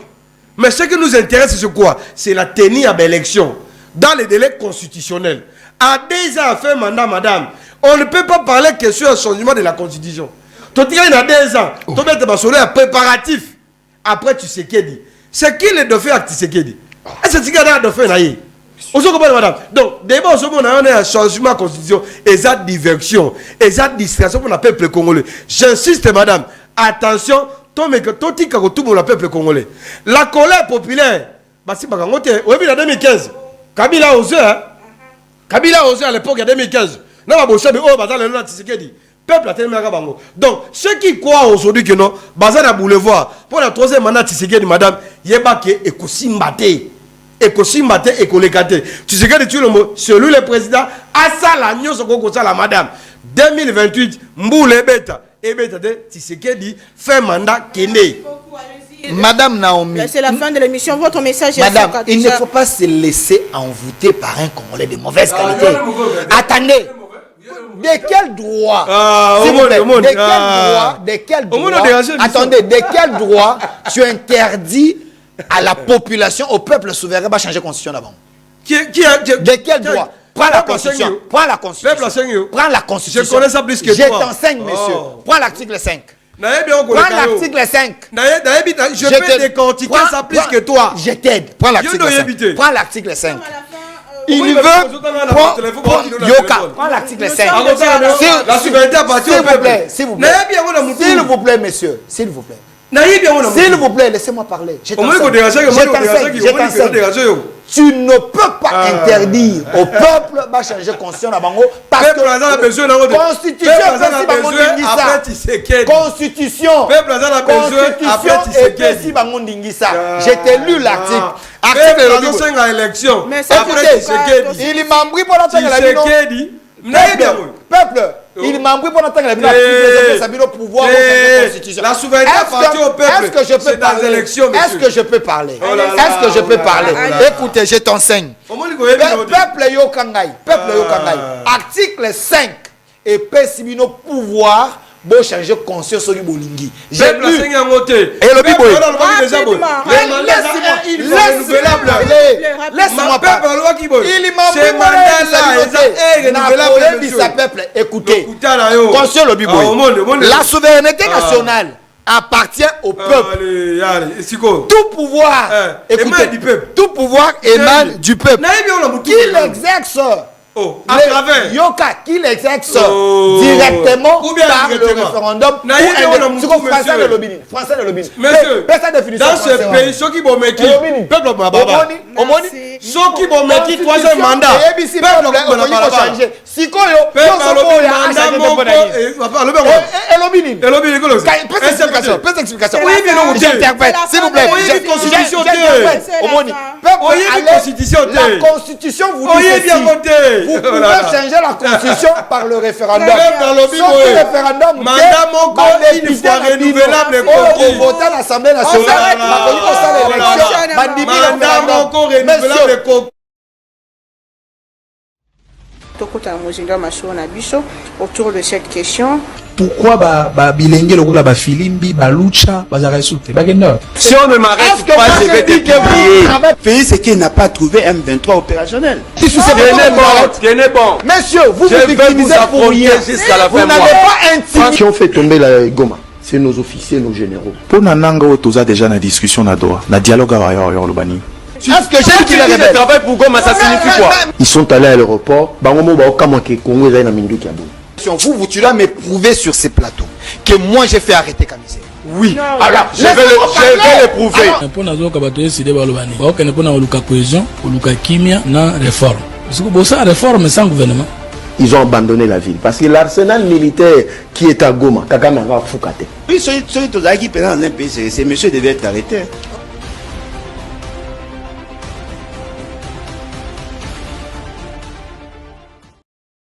Mais ce qui nous intéresse, c'est quoi? C'est la tenue à l'élection. Dans les délais constitutionnels. À 2 ans à faire mandat, madame. On ne peut pas parler que sur un changement de la constitution. Tout il y a 2 ans. Tout le monde est un préparatif. Après Tshisekedi. C'est qui le dauphin à Tshisekedi? Est-ce que c'est le dauphin naïe? Vous comprenez, madame? Donc, d'abord, on a un changement de la constitution, et ça diversion, et ça distraction pour le peuple congolais. J'insiste, madame, attention, tout le peuple congolais. La colère populaire, c'est pas en 2015, Kabila a osé, à l'époque, en 2015. Non, peuple a tellement de donc, ceux qui croient aujourd'hui que non, Bazar à boulevard, pour la 3e mandat Tshisekedi, madame, Yebake et Kosimbate. Et Kosimbate et Kolekate. Tshisekedi, tu le mot, celui le président, Asala, la madame. 2028, Mboule Beta, et Beta de Tshisekedi, fait mandat Kene. Madame Naomi. C'est la fin de l'émission. Votre message est madame, il ne faut pas se laisser envoûter par un Congolais de mauvaise qualité. Attendez. De quel droit, de quel droit, attendez, de quel droit tu interdis à la population, au peuple souverain, de changer la constitution d'avant? De quel droit? Prends la constitution. Prends la constitution. Prends la constitution. Je connais ça plus que toi. Je t'enseigne, monsieur. Prends l'article 5. Prends l'article 5. Je peux décortiquer ça plus que toi. Je t'aide. Prends l'article 5. Prends l'article 5. Il veut Yoka, prends l'article 5. La souveraineté appartient au peuple. S'il vous plaît. S'il vous plaît, monsieur. S'il vous plaît. S'il vous plaît, laissez-moi parler. Je t'enseigne. Tu ne peux pas interdire au peuple de changer de constitution à Bango parce que la Constitution je t'ai lu l'article. Il m'a pris pour la peuple. Il m'a pris pour l'entendre la pouvoir la constitution. La souveraineté appartient au peuple. Est-ce que je peux parler? Est-ce que je peux parler? Est-ce que je peux parler? Écoutez, je t'enseigne. Peuple Yokangai. Article 5. Et Pessimino pouvoir. Bon changer de conscience sur Bolingi. J'ai lu. Et le biboy. Laisse-moi parler. Il m'a peuple. Écoutez. Conscience le biboy. La souveraineté nationale appartient au peuple. Tout pouvoir, écoutez, tout pouvoir émane du peuple. Qui l'exerce? À travers Yoka qui l'exerce directement par le référendum français de l'Obini. Monsieur, dans ce pays, ceux qui vont mettre peuple ceux qui vont mettre 3e mandat, sikoyo explication j'interprète s'il vous plaît la constitution vous dit ceci vous pouvez changer la constitution par le référendum le référendum mandat moko une fois renouvelable voter à l'Assemblée nationale mandat moko renouvelable autour de cette question. Pourquoi bilenge lokola ba filimbi ba lucha ba zaresulte bagenda? Si on ne m'arrête pas, je vais te publier. Pays c'est qu'il n'a pas trouvé M23 opérationnel. Ce n'est bon. Messieurs, vous vous victimisez pour rien. Vous n'avez pas intimidé. Qui ont fait tomber la Goma? C'est nos officiers, nos généraux. Pour Nananga Otoza déjà na discussion na Doha, na dialogue à Lobani. Est-ce que j'ai dit je travaille pour Goma, ça signifie quoi? Ils sont allés à l'aéroport. Bangomo ba okamanke Congo na mindu kiabo. Vous tu dois me prouver sur ces plateaux que moi j'ai fait arrêter Kamisé. Oui. Alors, je vais le prouver. Pour nous kabato décider ba Lobani. Ba okene pour na oluka cohésion, oluka kimia na réforme. Parce que bossa réforme sans gouvernement. Ils ont abandonné la ville parce que l'arsenal militaire qui est à Goma, Kagame va Fukate. Oui, celui qui est dans un pays, ces messieurs devaient être arrêtés.